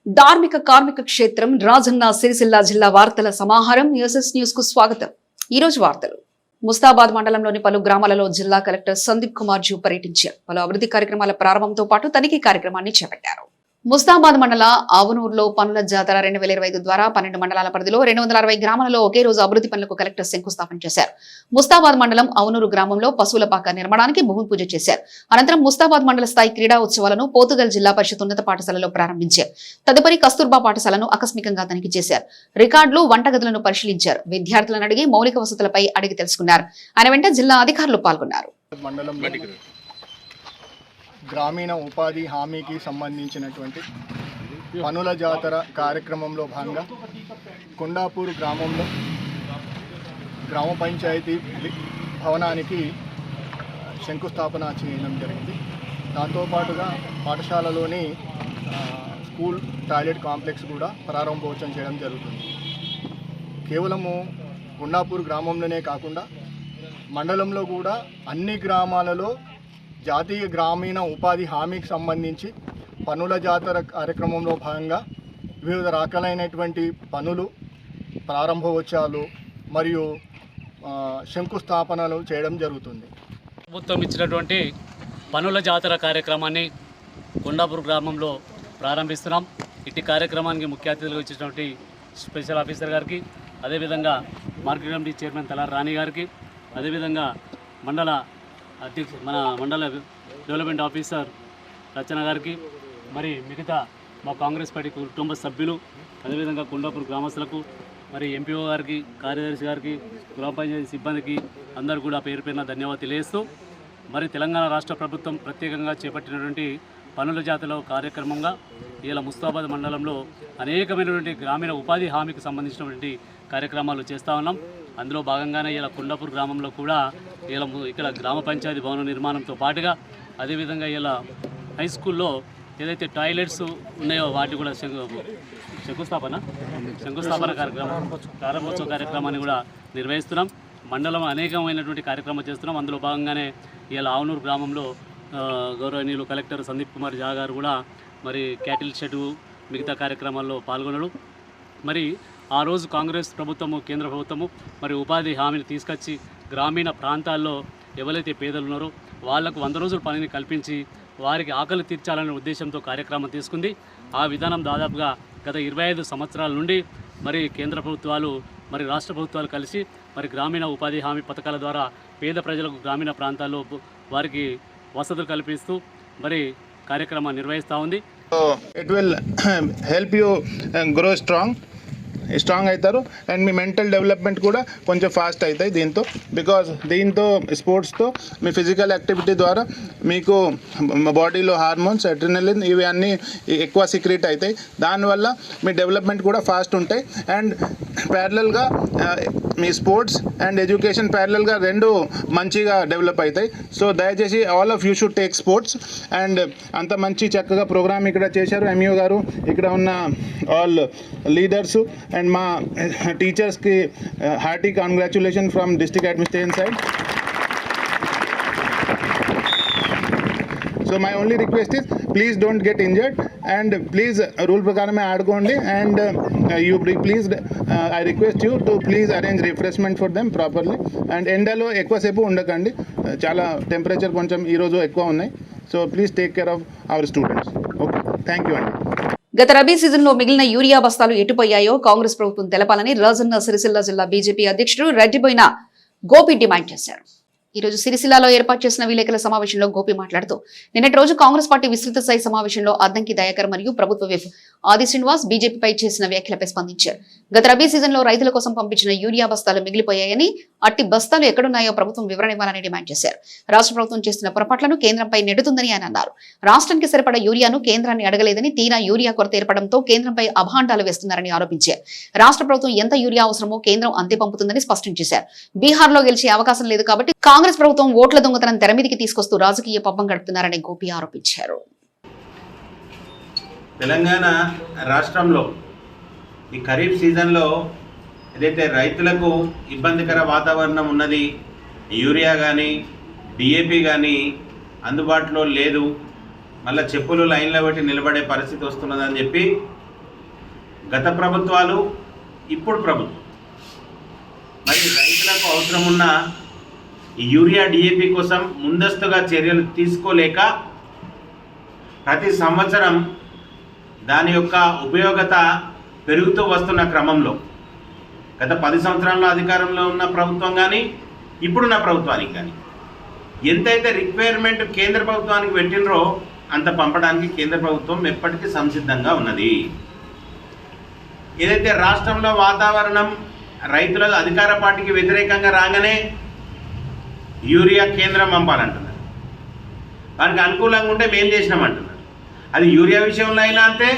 ధార్మిక కార్మిక క్షేత్రం రాజన్న సిరిసిల్ల జిల్లా వార్తల సమాహారం యూఎస్ఎస్ న్యూస్ కు స్వాగతం. ఈ రోజు వార్తలు. ముస్తాబాద్ మండలంలోని పలు గ్రామాలలో జిల్లా కలెక్టర్ సందీప్ కుమార్ జూ పర్యటించారు. పలు అభివృద్ధి కార్యక్రమాల ప్రారంభంతో పాటు తనిఖీ కార్యక్రమాన్ని చేపట్టారు. ముస్తాబాద్ మండల ఆవునూరులో పనుల జాతర 2025 ద్వారా 12 మండలాల పరిధిలో 260 గ్రామాలలో ఒకే రోజు అభివృద్ధి పనులకు కలెక్టర్ శంకుస్థాపన చేశారు. ముస్తాబాద్ మండలం ఆవునూరు గ్రామంలో పశువుల పాక నిర్మాణానికి భూమి పూజ చేశారు. అనంతరం ముస్తాబాద్ మండల స్థాయి క్రీడా ఉత్సవాలను పోతుగల్ జిల్లా పరిషత్ ఉన్నత పాఠశాలలో ప్రారంభించారు. తదుపరి కస్తూర్బా పాఠశాలను ఆకస్మికంగా తనిఖీ చేశారు. రికార్డులు, వంటగదులను పరిశీలించారు. విద్యార్థులను అడిగి మౌలిక వసతులపై అడిగి తెలుసుకున్నారు. ఆయన వెంట జిల్లా అధికారులు పాల్గొన్నారు. గ్రామీణ ఉపాధి హామీకి సంబంధించినటువంటి పనుల జాతర కార్యక్రమంలో భాగంగా కొండాపూర్ గ్రామంలో గ్రామ పంచాయతీ భవనానికి శంకుస్థాపన చేయడం జరిగింది. దాంతోపాటుగా పాఠశాలలోని స్కూల్ టాయిలెట్ కాంప్లెక్స్ కూడా ప్రారంభోత్సవం చేయడం జరుగుతుంది. కేవలము కొండాపూర్ గ్రామంలోనే కాకుండా మండలంలో కూడా అన్ని గ్రామాలలో జాతీయ గ్రామీణ ఉపాధి హామీకి సంబంధించి పనుల జాతర కార్యక్రమంలో భాగంగా వివిధ రకాలైనటువంటి పనులు, ప్రారంభోత్సవాలు మరియు శంకుస్థాపనలు చేయడం జరుగుతుంది. ప్రభుత్వం ఇచ్చినటువంటి పనుల జాతర కార్యక్రమాన్ని కొండాపూర్ గ్రామంలో ప్రారంభిస్తున్నాం. ఇట్టి కార్యక్రమానికి ముఖ్య అతిథులుగా ఇచ్చినటువంటి స్పెషల్ ఆఫీసర్ గారికి, అదేవిధంగా మార్కెట్ కమిటీ చైర్మన్ తలార్ రాణి గారికి, అదేవిధంగా మన మండల డెవలప్మెంట్ ఆఫీసర్ రచన గారికి, మరి మిగతా మా కాంగ్రెస్ పార్టీ కుటుంబ సభ్యులు, అదేవిధంగా కొండాపూర్ గ్రామస్తులకు, మరి ఎంపీఓ గారికి, కార్యదర్శి గారికి, గ్రామ పంచాయతీ సిబ్బందికి అందరూ కూడా పేరు పేరున ధన్యవాదాలు తెలియజేస్తూ, మరి తెలంగాణ రాష్ట్ర ప్రభుత్వం ప్రత్యేకంగా చేపట్టినటువంటి పనుల జాతర కార్యక్రమంగా ఇలా ముస్తాబాద్ మండలంలో అనేకమైనటువంటి గ్రామీణ ఉపాధి హామీకి సంబంధించినటువంటి కార్యక్రమాలు చేస్తూ ఉన్నాం. అందులో భాగంగానే ఇలా కొండాపూర్ గ్రామంలో కూడా ఇక్కడ గ్రామ పంచాయతీ భవన నిర్మాణంతో పాటుగా అదేవిధంగా ఇలా హై స్కూల్లో ఏదైతే టాయిలెట్స్ ఉన్నాయో వాటి కూడా శంకుస్థాపన కార్యక్రమం, ప్రారంభోత్సవ కార్యక్రమాన్ని కూడా నిర్వహిస్తున్నాం. మండలం అనేకమైనటువంటి కార్యక్రమాలు చేస్తున్నాం. అందులో భాగంగానే ఇలా ఆవునూరు గ్రామంలో గౌరవనీయులు కలెక్టర్ సందీప్ కుమార్ జా గారు కూడా మరి క్యాటిల్ షెడ్ మిగతా కార్యక్రమాల్లో పాల్గొనడం, మరి ఆ రోజు కాంగ్రెస్ ప్రభుత్వము, కేంద్ర ప్రభుత్వము మరి ఉపాధి హామీని తీసుకొచ్చి గ్రామీణ ప్రాంతాల్లో ఎవరైతే పేదలు ఉన్నారో వాళ్లకు 100 రోజుల పనిని కల్పించి వారికి ఆకలి తీర్చాలనే ఉద్దేశంతో కార్యక్రమం తీసుకుంది. ఆ విధానం దాదాపుగా గత 25 సంవత్సరాల నుండి మరి కేంద్ర ప్రభుత్వాలు మరి రాష్ట్ర ప్రభుత్వాలు కలిసి మరి గ్రామీణ ఉపాధి హామీ పథకాల ద్వారా పేద ప్రజలకు గ్రామీణ ప్రాంతాల్లో వారికి వసతులు కల్పిస్తూ మరి కార్యక్రమాన్ని నిర్వహిస్తూ ఉంది. It will help you grow strong అవుతారు అండ్ మీ మెంటల్ డెవలప్మెంట్ కూడా కొంచెం ఫాస్ట్ అవుతాయి దీంతో స్పోర్ట్స్తో మీ ఫిజికల్ యాక్టివిటీ ద్వారా మీకు బాడీలో హార్మోన్స్, అడ్రినలిన్ ఇవి అన్నీ ఎక్కువ సీక్రెట్ అవుతాయి. దానివల్ల మీ డెవలప్మెంట్ కూడా ఫాస్ట్ ఉంటాయి అండ్ ప్యారలల్గా మీ స్పోర్ట్స్ అండ్ ఎడ్యుకేషన్ ప్యారలల్గా రెండు మంచిగా డెవలప్ అవుతాయి. సో దయచేసి all of you should take sports and అంత మంచి చక్కగా ప్రోగ్రామ్ ఇక్కడ చేశారు ఎంఈఓ గారు, ఇక్కడ ఉన్న ఆల్ లీడర్స్ అండ్ మా టీచర్స్కి hearty congratulation from district administration side. So my only request is please don't get injured and please rule ప్రకారమే ఆడుకోండి and you please I request you to please arrange refreshment for them properly and ఎండలో ఎక్కువసేపు ఉండకండి, చాలా temperature కొంచెం ఈరోజు ఎక్కువ ఉన్నాయి. So please take care of our students. Okay, thank you అండి. గత రబీ సీజన్లో మిగిలిన యూరియా బస్తాలు ఎటుపోయాయో కాంగ్రెస్ ప్రభుత్వం తెలపాలని రాజన్న సిరిసిల్ల జిల్లా బీజేపీ అధ్యక్షుడు రెడ్డిబోయిన గోపి డిమాండ్ చేశారు. ఈ రోజు సిరిసిల్లాలో ఏర్పాటు చేసిన విలేకరుల సమావేశంలో గోపి మాట్లాడుతూ నిన్నటి రోజు కాంగ్రెస్ పార్టీ విస్తృత స్థాయి సమావేశంలో అద్దంకి దయాకర్ మరియు ప్రభుత్వ విప్ ఆది శ్రీనివాస్ బీజేపీపై చేసిన వ్యాఖ్యలపై స్పందించారు. గత రబీ సీజన్లో రైతుల కోసం పంపించిన యూరియా బస్తాలు మిగిలిపోయాయని, అట్టి బస్తాలు ఎక్కడున్నాయో ప్రభుత్వం వివరణ ఇవ్వాలని డిమాండ్ చేశారు. రాష్ట్ర ప్రభుత్వం చేస్తున్న పొరపాట్లను కేంద్రంపై నెడుతుందని ఆయన అన్నారు. రాష్ట్రానికి సరిపడా యూరియాను కేంద్రాన్ని అడగలేదని, తీరా యూరియా కొరత ఏర్పడంతో కేంద్రంపై అభాండాలు వేస్తున్నారని ఆరోపించారు. రాష్ట్ర ప్రభుత్వం ఎంత యూరియా అవసరమో కేంద్రం అంతే పంపుతుందని స్పష్టం చేశారు. బీహార్లో గెలిచే అవకాశం లేదు కాబట్టి కాంగ్రెస్ ప్రభుత్వం ఓట్ల దొంగతనం తెరమీదికి తీసుకొస్తూ రాజకీయ పబ్బం గడుపుతున్నారని గోపి ఆరోపించారు. తెలంగాణ రాష్ట్రంలో ఈ ఖరీఫ్ సీజన్లో ఏదైతే రైతులకు ఇబ్బందికర వాతావరణం ఉన్నది, యూరియా కానీ డిఏపి కానీ అందుబాటులో లేదు, మళ్ళీ చెప్పులు లైన్లో పెట్టి నిలబడే పరిస్థితి వస్తున్నదని చెప్పి గత ప్రభుత్వాలు, ఇప్పుడు ప్రభుత్వం మరి రైతులకు అవసరం ఉన్న ఈ యూరియా డిఏపి కోసం ముందస్తుగా చర్యలు తీసుకోలేక ప్రతి సంవత్సరం దాని యొక్క ఉపయోగత పెరుగుతూ వస్తున్న క్రమంలో గత 10 సంవత్సరాల్లో అధికారంలో ఉన్న ప్రభుత్వం కానీ ఇప్పుడున్న ప్రభుత్వానికి కానీ ఎంతైతే రిక్వైర్మెంట్ కేంద్ర ప్రభుత్వానికి పెట్టినరో అంత పంపడానికి కేంద్ర ప్రభుత్వం ఎప్పటికీ సంసిద్ధంగా ఉన్నది. ఏదైతే రాష్ట్రంలో వాతావరణం రైతుల అధికార పార్టీకి వ్యతిరేకంగా రాగానే యూరియా కేంద్రం పంపాలంటున్నారు, వారికి అనుకూలంగా ఉంటే మేం చేసినామంటున్నారు. అది యూరియా విషయంలో అయినా అంతే,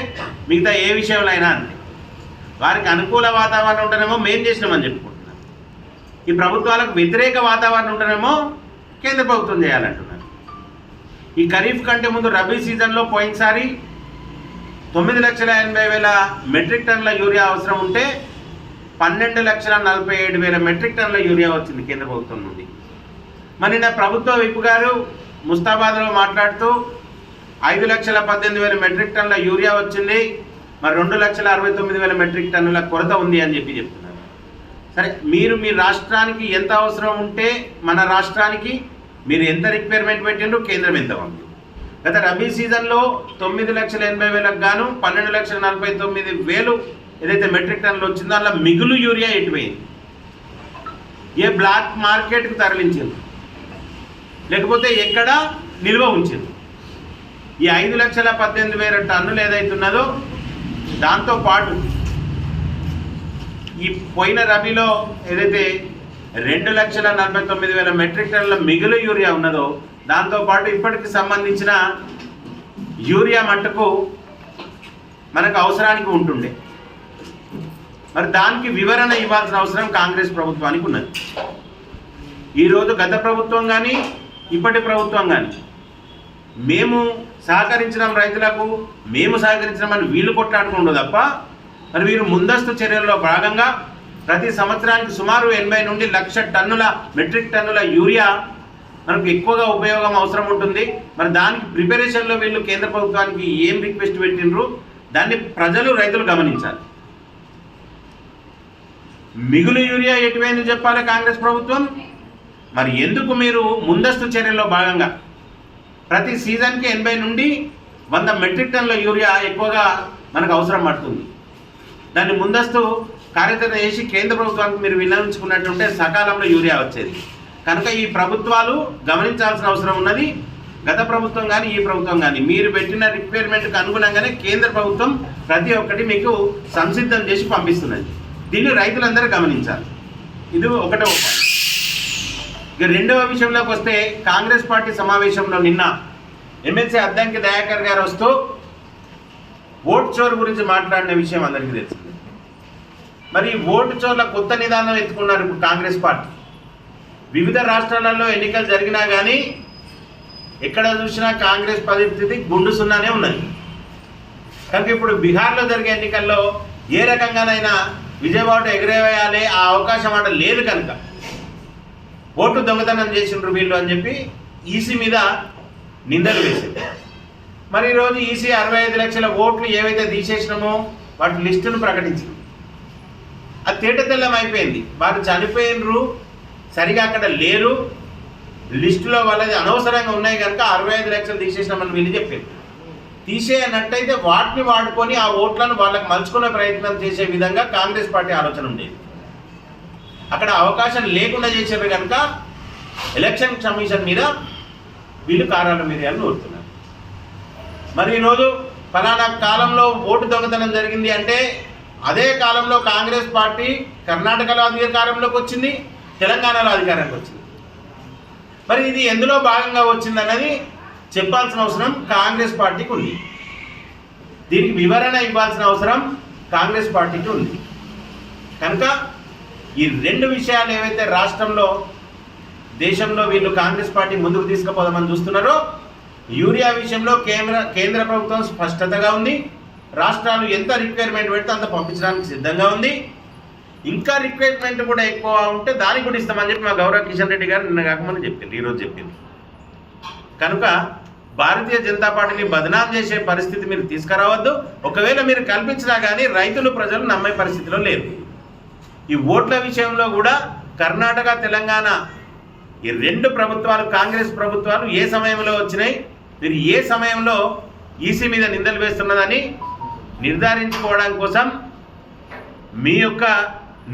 మిగతా ఏ విషయంలో అయినా అంతే. వారికి అనుకూల వాతావరణం ఉంటేనేమో మేం చేసినామని చెప్పుకుంటున్నారు. ఈ ప్రభుత్వాలకు వ్యతిరేక వాతావరణం ఉంటేనేమో కేంద్ర ప్రభుత్వం చేయాలంటున్నారు. ఈ ఖరీఫ్ కంటే ముందు రబీ సీజన్లో పోయినసారి 9,80,000 మెట్రిక్ టన్నుల యూరియా అవసరం ఉంటే 12,47,000 మెట్రిక్ టన్నుల యూరియా వచ్చింది కేంద్ర ప్రభుత్వం నుండి. మరి నిన్న ప్రభుత్వ విప్ గారు ముస్తాబాద్లో మాట్లాడుతూ 5,18,000 మెట్రిక్ టన్నుల యూరియా వచ్చింది, మరి 2,69,000 మెట్రిక్ టన్నుల కొరత ఉంది అని చెప్తున్నారు. సరే, మీరు మీ రాష్ట్రానికి ఎంత అవసరం ఉంటే మన రాష్ట్రానికి మీరు ఎంత రిక్వైర్మెంట్ పెట్టిండ్రు, కేంద్రం ఎంత ఉంది. గత రబీ సీజన్లో 9,80,000 గాను 12,49,000 ఏదైతే మెట్రిక్ టన్నులు వచ్చిందో అలా మిగులు యూరియా ఎటుపోయింది? ఏ బ్లాక్ మార్కెట్కు తరలించింది, లేకపోతే ఎక్కడ నిల్వ ఉంచింది? ఈ 5,18,000 టన్నులు ఏదైతే ఉన్నదో దాంతోపాటు ఈ పోయిన రబీలో ఏదైతే 2,49,000 మెట్రిక్ టన్నుల మిగులు యూరియా ఉన్నదో దాంతోపాటు ఇప్పటికి సంబంధించిన యూరియా మట్టుకు మనకు అవసరానికి ఉంటుండే. మరి దానికి వివరణ ఇవ్వాల్సిన అవసరం కాంగ్రెస్ ప్రభుత్వానికి ఉన్నది. ఈరోజు గత ప్రభుత్వం కానీ ఇప్పటి ప్రభుత్వం కానీ మేము సహకరించడం రైతులకు, మేము సహకరించడం వీళ్ళు కొట్లాడుకుంటూ తప్ప మరి వీరు ముందస్తు చర్యల్లో భాగంగా ప్రతి సంవత్సరానికి సుమారు 80 నుండి 1,00,000 టన్నుల మెట్రిక్ టన్నుల యూరియా మనకు ఎక్కువగా ఉపయోగం అవసరం ఉంటుంది. మరి దానికి ప్రిపరేషన్లో వీళ్ళు కేంద్ర ప్రభుత్వానికి ఏం రిక్వెస్ట్ పెట్టినరు దాన్ని ప్రజలు, రైతులు గమనించాలి. మిగులు యూరియా ఎటువైంది చెప్పాలి కాంగ్రెస్ ప్రభుత్వం. మరి ఎందుకు మీరు ముందస్తు చర్యల్లో భాగంగా ప్రతి సీజన్కి 80 నుండి 100 మెట్రిక్ టన్నుల యూరియా ఎక్కువగా మనకు అవసరం పడుతుంది, దాన్ని ముందస్తు కార్యాచరణ చేసి కేంద్ర ప్రభుత్వానికి మీరు విన్నవించుకున్నట్టుంటే సకాలంలో యూరియా వచ్చేది. కనుక ఈ ప్రభుత్వాలు గమనించాల్సిన అవసరం ఉన్నది. గత ప్రభుత్వం కానీ ఈ ప్రభుత్వం కానీ మీరు పెట్టిన రిక్వైర్మెంట్కి అనుగుణంగానే కేంద్ర ప్రభుత్వం ప్రతి ఒక్కటి మీకు సంసిద్ధం చేసి పంపిస్తున్నది. దీన్ని రైతులందరూ గమనించాలి. ఇది ఒకటో ఉపాయం. ఇక రెండవ విషయంలోకి వస్తే కాంగ్రెస్ పార్టీ సమావేశంలో నిన్న ఎమ్మెల్సీ అద్దంకి దయాకర్ గారు వస్తూ ఓటు చోరు గురించి మాట్లాడిన విషయం అందరికీ తెలిసింది. మరి ఓటు చోర్ల కొత్త నిదానం ఎత్తుకున్నారు ఇప్పుడు కాంగ్రెస్ పార్టీ. వివిధ రాష్ట్రాలలో ఎన్నికలు జరిగినా కానీ ఎక్కడ చూసినా కాంగ్రెస్ పరిస్థితి గుండు సున్నానే ఉన్నది. కనుక ఇప్పుడు బీహార్లో జరిగే ఎన్నికల్లో ఏ రకంగానైనా విజయవాడ ఎగరేవేయాలి, ఆ అవకాశం అక్కడ లేదు. కనుక ఓటు దొంగతనం చేసిండ్రు వీళ్ళు అని చెప్పి ఈసీ మీద నిందలు వేసింది. మరి ఈరోజు ఈసీ 65 లక్షల ఓట్లు ఏవైతే తీసేసినామో వాటి లిస్టును ప్రకటించింది. అది తేటతెల్లం అయిపోయింది. వారు చనిపోయినరు, సరిగా అక్కడ లేరు, లిస్టులో వాళ్ళది అనవసరంగా ఉన్నాయి కనుక 65 లక్షలు తీసేసినామని వీళ్ళు చెప్పారు. తీసేయనట్టయితే వాటిని వాడుకొని ఆ ఓట్లను వాళ్ళకి మలుచుకునే ప్రయత్నం చేసే విధంగా కాంగ్రెస్ పార్టీ ఆలోచన ఉండేది. అక్కడ అవకాశం లేకుండా చేసేవి కనుక ఎలక్షన్ కమిషన్ మీద వీళ్ళు కారాల మీద నూరుతున్నారు. మరి ఈరోజు ఫలానా కాలంలో ఓటు దొంగతనం జరిగింది అంటే అదే కాలంలో కాంగ్రెస్ పార్టీ కర్ణాటకలో అధికారంలోకి వచ్చింది, తెలంగాణలో అధికారానికి వచ్చింది. మరి ఇది ఎందులో భాగంగా వచ్చిందన్నది చెప్పాల్సిన అవసరం కాంగ్రెస్ పార్టీకి ఉంది. దీనికి వివరణ ఇవ్వాల్సిన అవసరం కాంగ్రెస్ పార్టీకి ఉంది. కనుక ఈ రెండు విషయాలు ఏవైతే రాష్ట్రంలో, దేశంలో వీళ్ళు కాంగ్రెస్ పార్టీ ముందుకు తీసుకుపోదామని చూస్తున్నారో, యూరియా విషయంలో కేంద్ర ప్రభుత్వం స్పష్టతగా ఉంది. రాష్ట్రాలు ఎంత రిక్వైర్మెంట్ పెడితే అంత పంపించడానికి సిద్ధంగా ఉంది. ఇంకా రిక్వైర్మెంట్ కూడా ఎక్కువ ఉంటే దానికి కూడా ఇస్తామని చెప్పి మా గౌరవ కిషన్ రెడ్డి గారు నిన్న కాకముందు చెప్పింది, ఈరోజు చెప్పింది. కనుక భారతీయ జనతా పార్టీని బదనాం చేసే పరిస్థితి మీరు తీసుకురావద్దు. ఒకవేళ మీరు కల్పించినా కానీ రైతులు ప్రజలు నమ్మే పరిస్థితిలో లేరు. ఈ ఓట్ల విషయంలో కూడా కర్ణాటక తెలంగాణ ఈ రెండు ప్రభుత్వాలు, కాంగ్రెస్ ప్రభుత్వాలు ఏ సమయంలో వచ్చినాయి, మీరు ఏ సమయంలో ఈసీ మీద నిందలు వేస్తున్నదని నిర్ధారించుకోవడం కోసం మీ యొక్క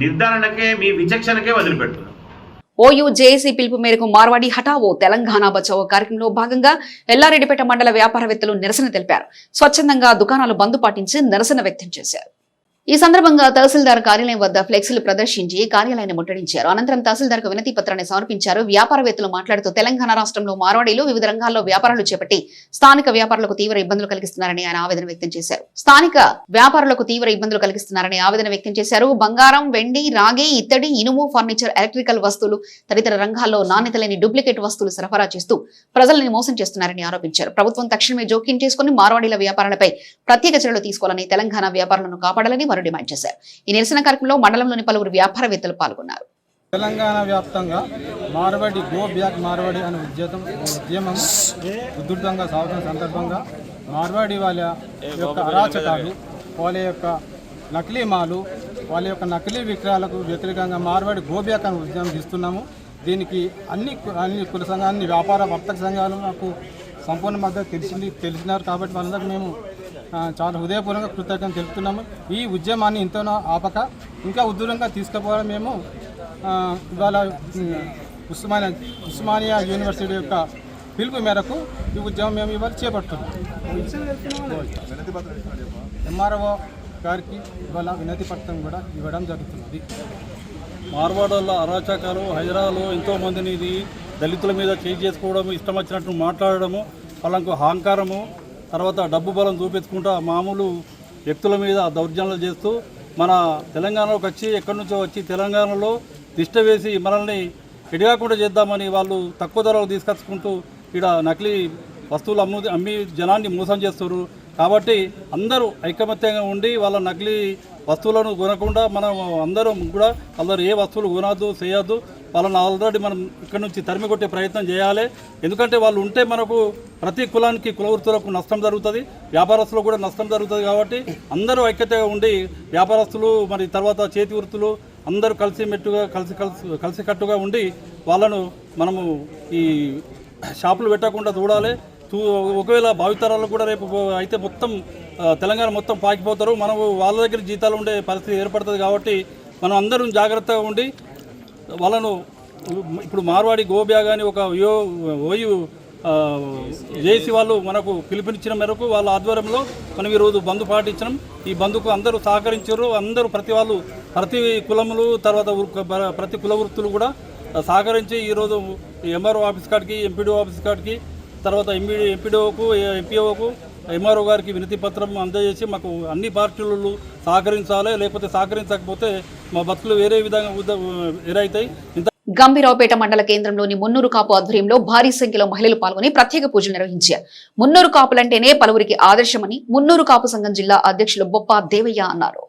నిర్ధారణకే, మీ విచక్షణకే వదిలిపెడుతున్నాం. ఓయూ జేఏసీ పిలుపు మేరకు మార్వాడి హఠావో తెలంగాణ బచావో కార్యక్రమంలో భాగంగా ఎల్లారెడ్డిపేట మండల వ్యాపారవేత్తలు నిరసన తెలిపారు. స్వచ్ఛందంగా దుకాణాలు బంద్ పాటించి నిరసన వ్యక్తం చేశారు. ఈ సందర్భంగా తహసీల్దార్ కార్యాలయం వద్ద ఫ్లెక్సీలు ప్రదర్శించి కార్యాలయాన్ని ముట్టడించారు. అనంతరం తహసీల్దార్కు వినతి పత్రాన్ని సమర్పించారు. వ్యాపారవేత్తలు మాట్లాడుతూ తెలంగాణ రాష్ట్రంలో మార్వాడీలు వివిధ రంగాల్లో వ్యాపారాలు చేపట్టి స్థానిక వ్యాపారులకు తీవ్ర ఇబ్బందులు కలిగిస్తున్నారని ఆయన ఆవేదన వ్యక్తం చేశారు. బంగారం, వెండి, రాగి, ఇత్తడి, ఇనుము, ఫర్నిచర్, ఎలక్ట్రికల్ వస్తువులు తదితర రంగాల్లో నాణ్యత లేని డూప్లికేట్ వస్తువులు సరఫరా చేస్తూ ప్రజలను మోసం చేస్తున్నారని ఆరోపించారు. ప్రభుత్వం తక్షణమే జోక్యం చేసుకుని మార్వాడీల వ్యాపారాలపై ప్రత్యేక చర్యలు తీసుకోవాలని, తెలంగాణ వ్యాపారులను కాపాడాలని వారు డిమాండ్ చేశారు. ఈ నిరసన కార్యక్రమంలో మండలంలోని పలువురు వ్యాపారవేత్తలు పాల్గొన్నారు. తెలంగాణ వ్యాప్తంగా మార్వాడి గో బ్యాక్ మార్వాడి అనే ఉద్యమం ఉధృతంగా సాగుతున్న సందర్భంగా మార్వాడి వాళ్ళ యొక్క అరాచకాలు, వాళ్ళ యొక్క నకిలీ మాలు, వాళ్ళ యొక్క నకిలీ విక్రయాలకు వ్యతిరేకంగా మార్వాడి గో బ్యాక్ అనే ఉద్యమం తీస్తున్నాము. దీనికి అన్ని కుల సంఘాన్ని, వ్యాపార వర్తక సంఘాలు మాకు సంపూర్ణ మద్దతు తెలిసినారు. కాబట్టి వాళ్ళందరికీ మేము చాలా హృదయపూర్వకంగా కృతజ్ఞతలు తెలుపుతున్నాము. ఈ ఉద్యమాన్ని ఇంతనో ఆపక ఇంకా ఉధృతంగా తీసుకుపోవడం మేము ఇవాళ ఉస్మానియా యూనివర్సిటీ యొక్క పిలుపు మేరకు ఈ ఉద్యమం మేము ఇవాళ చేపడుతున్నాం. ఎంఆర్ఓ గారికి ఇవాళ వినతి పత్రం కూడా ఇవ్వడం జరుగుతున్నది. మార్వాడోళ్ళ అరాచకాలు, హైదరాబాద్లో ఎంతోమందిని ఇది దళితుల మీద చేయి చేసుకోవడము, ఇష్టం వచ్చినట్టు మాట్లాడడము, వాళ్ళకు అహంకారము, తర్వాత డబ్బు బలం చూపించుకుంటూ మామూలు వ్యక్తుల మీద దౌర్జన్యాలు చేస్తూ మన తెలంగాణలోకి వచ్చి, ఎక్కడి నుంచో వచ్చి తెలంగాణలో తిష్ట వేసి మనల్ని ఎడగాకుండా చేద్దామని వాళ్ళు తక్కువ ధరలు తీసుకొచ్చుకుంటూ ఇక్కడ నకిలీ వస్తువులు అమ్మి జనాన్ని మోసం చేస్తారు. కాబట్టి అందరూ ఐకమత్యంగా ఉండి వాళ్ళ నకిలీ వస్తువులను కొనకుండా మనం అందరం కూడా అందరూ ఏ వస్తువులు కొనద్దు, చేయొద్దు. వాళ్ళని ఆల్రెడీ మనం ఇక్కడ నుంచి తరిమి కొట్టే ప్రయత్నం చేయాలి. ఎందుకంటే వాళ్ళు ఉంటే మనకు ప్రతి కులానికి, కుల వృత్తులకు నష్టం జరుగుతుంది, వ్యాపారస్తులకు కూడా నష్టం జరుగుతుంది. కాబట్టి అందరూ ఐక్యతగా ఉండి వ్యాపారస్తులు, మరి తర్వాత చేతి వృత్తులు అందరూ కలిసికట్టుగా ఉండి వాళ్ళను మనము ఈ షాపులు పెట్టకుండా చూడాలి. ఒకవేళ భావితరాలకు కూడా రేపు అయితే మొత్తం తెలంగాణ మొత్తం పాకిపోతారు. మనము వాళ్ళ దగ్గర జీతాలు ఉండే పరిస్థితి ఏర్పడుతుంది. కాబట్టి మనం అందరం జాగ్రత్తగా ఉండి వాళ్ళను ఇప్పుడు మార్వాడి గోబ్యా కానీ ఒక ఓయూ జేసీ వాళ్ళు మనకు పిలుపునిచ్చిన మేరకు వాళ్ళ ఆధ్వర్యంలో మనం ఈరోజు బంద్ పాటించడం. ఈ బంద్కు అందరూ సహకరించారు. అందరూ ప్రతి కులములు, తర్వాత ప్రతి కుల వృత్తులు కూడా సహకరించి ఈరోజు ఎంఆర్ఓ ఆఫీస్ కాడికి, ఎంపీడీఓ ఆఫీస్ కాడికి, తర్వాత ఎంపీడీఓకు, ఎంపీఓకు, ఎంఆర్ఓ గారికి వినతి పత్రం అందజేసి మాకు అన్ని పార్టీలు సహకరించాలి. లేకపోతే సహకరించకపోతే మా బతుకులు వేరే విధంగా ఎదురవుతాయి. గంభీరావుపేట మండల కేంద్రంలోని మున్నూరు కాపు ఆధ్వర్యంలో భారీ సంఖ్యలో మహిళలు పాల్గొని ప్రత్యేక పూజలు నిర్వహించారు. మున్నూరు కాపులంటేనే పలువురికి ఆదర్శమని మున్నూరు కాపు సంఘం జిల్లా అధ్యక్షులు బొప్ప దేవయ్య అన్నారు.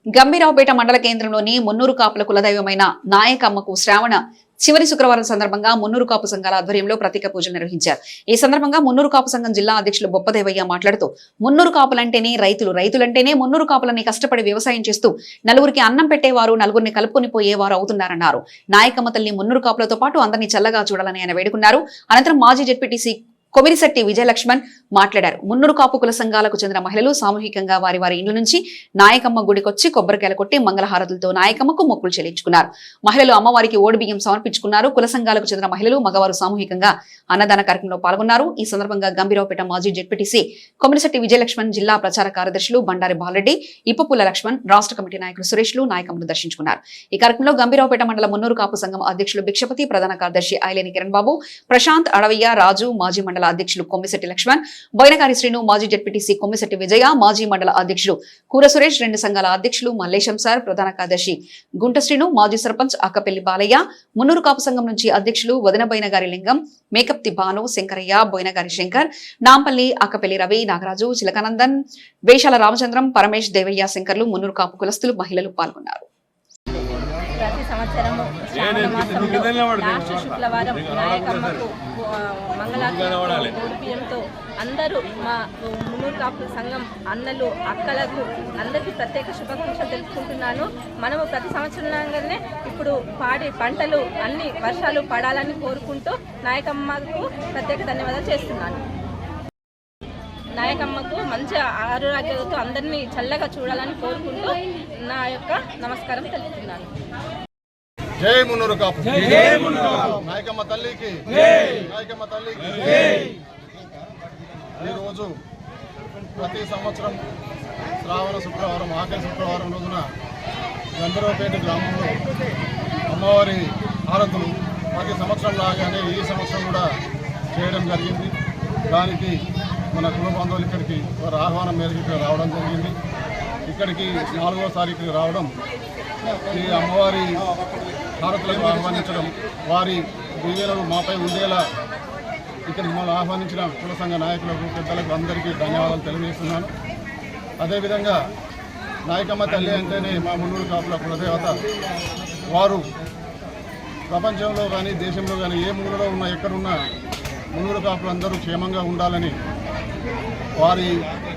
గంభీరావుపేట మండల కేంద్రంలోని మున్నూరు కాపుల కులదైవమైన నాయకమ్మకు శ్రావణ చివరి శుక్రవారం సందర్భంగా మున్నూరు కాపు సంఘాల ఆధ్వర్యంలో ప్రత్యేక పూజలు నిర్వహించారు. ఈ సందర్భంగా మున్నూరు కాపు సంఘం జిల్లా అధ్యక్షులు బొప్పదేవయ్య మాట్లాడుతూ మున్నూరు కాపులంటేనే రైతులంటేనే మున్నూరు కాపులని కష్టపడి వ్యవసాయం చేస్తూ నలుగురికి అన్నం పెట్టేవారు, నలుగురిని కలుపుకొని పోయేవారు అవుతున్నారన్నారు. నాయకమ్మ తల్లి మున్నూరు కాపులతో పాటు అందరినీ చల్లగా చూడాలని ఆయన వేడుకున్నారు. అనంతరం మాజీ జెడ్పీటీసీ కొమిరిశెట్టి విజయలక్ష్మణ్ మాట్లాడారు. మున్నూరు కాపు కుల సంఘాలకు చెందిన మహిళలు సామూహికంగా వారి ఇండ్ల నుంచి నాయకమ్మ గుడికొచ్చి కొబ్బరికాయలు కొట్టి మంగళహారతులతో నాయకమ్మకు మొక్కులు చెల్లించుకున్నారు. మహిళలు అమ్మవారికి ఓడిబియ్యం సమర్పించుకున్నారు. కుల సంఘాలకు చెందిన మహిళలు, మగవారు సామూహికంగా అన్నదాన కార్యక్రమంలో పాల్గొన్నారు. ఈ సందర్భంగా గంభీరావుపేట మాజీ జెడ్పీటీసీ కొమిరిశెట్టి విజయలక్ష్మణ్, జిల్లా ప్రచార కార్యదర్శులు బండారి బాలరెడ్డి, ఇప్పపుల్ల లక్ష్మణ్, రాష్ట్ర కమిటీ నాయకులు సురేష్లు నాయకమ్మను దర్శించుకున్నారు. ఈ కార్యక్రమంలో గంభీరావుపేట మండల మున్నూరు కాపు సంఘం అధ్యక్షులు భిక్షపతి, ప్రధాన కార్యదర్శి ఐలేని కిరణ్ బాబు, ప్రశాంత్, అడవయ్య, రాజు, మాజీ మండల అధ్యక్షులు కొమ్మిశెట్టి లక్ష్మణ్, బోయినకారి శ్రీను, మాజీ జెడ్పీటీసీ కొమ్మిశెట్టి విజయ, మాజీ మండల అధ్యక్షులు కూర సురేష్, రెండు సంఘాల అధ్యక్షులు మల్లేశం సార్, ప్రధాన కార్యదర్శి గుంట శ్రీను, మాజీ సర్పంచ్ అక్కపెల్లి బాలయ్య, మున్నూరు కాపు సంఘం నుంచి అధ్యక్షులు వదన బోయినగారి లింగం, మేకప్తి భాను, శంకరయ్య, బోయినగారి శంకర్, నాంపల్లి అక్కపెల్లి రవి, నాగరాజు, చిలకానందన్, వేషాల రామచంద్రం, పరమేష్, దేవయ్య, శంకర్లు, మున్నూరు కాపు కులస్తులు, మహిళలు పాల్గొన్నారు. ప్రతి సంవత్సరము శ్రావణ మాసంలో లాస్ట్ శుక్రవారం నాయకమ్మకు మంగళారతి బియ్యంతో అందరూ మా మున్నూరు కాపుల సంఘం అన్నలు అక్కలకు అందరికీ ప్రత్యేక శుభాకాంక్షలు తెలుపుకుంటున్నాను. మనము ప్రతి సంవత్సరంగానే ఇప్పుడు పంటలు అన్ని వర్షాలు పడాలని కోరుకుంటూ నాయకమ్మకు ప్రత్యేక ధన్యవాదాలు చేస్తున్నాను. నాయకమ్మకు మంచి ఆరోగ్యాలతో అందరినీ చల్లగా చూడాలని కోరుకుంటూ నా యొక్క నమస్కారం తెలుపుతున్నాను. జై మున్నూరు కాపు, నాయకమ్మ తల్లికి, నాయకమ్మ తల్లికి. ఈరోజు ప్రతి సంవత్సరం శ్రావణ శుక్రవారం ఆఖరి శుక్రవారం రోజున గంభీరపేట గ్రామంలో అమ్మవారి హారతులు ప్రతి సంవత్సరం లాగానే ఈ సంవత్సరం కూడా చేయడం జరిగింది. దానికి మన కుల బాంధవులు ఇక్కడికి వారి ఆహ్వానం మేరకు ఇక్కడ రావడం జరిగింది. ఇక్కడికి 4వ ఇక్కడికి రావడం, ఈ అమ్మవారి హారతులకు ఆహ్వానించడం, వారి దీవెనలు మాపై ఉండేలా ఇక్కడికి మమ్మల్ని ఆహ్వానించిన కుల సంఘ నాయకులకు, పెద్దలకు అందరికీ ధన్యవాదాలు తెలియజేస్తున్నాను. అదేవిధంగా నాయకమ్మ తల్లి అంటేనే మా మున్నూరు కాపుల కులదేవత. వారు ప్రపంచంలో కానీ దేశంలో కానీ ఏ మూలలో ఉన్నా ఎక్కడున్నా మున్నూరు కాపులు అందరూ క్షేమంగా ఉండాలని వారి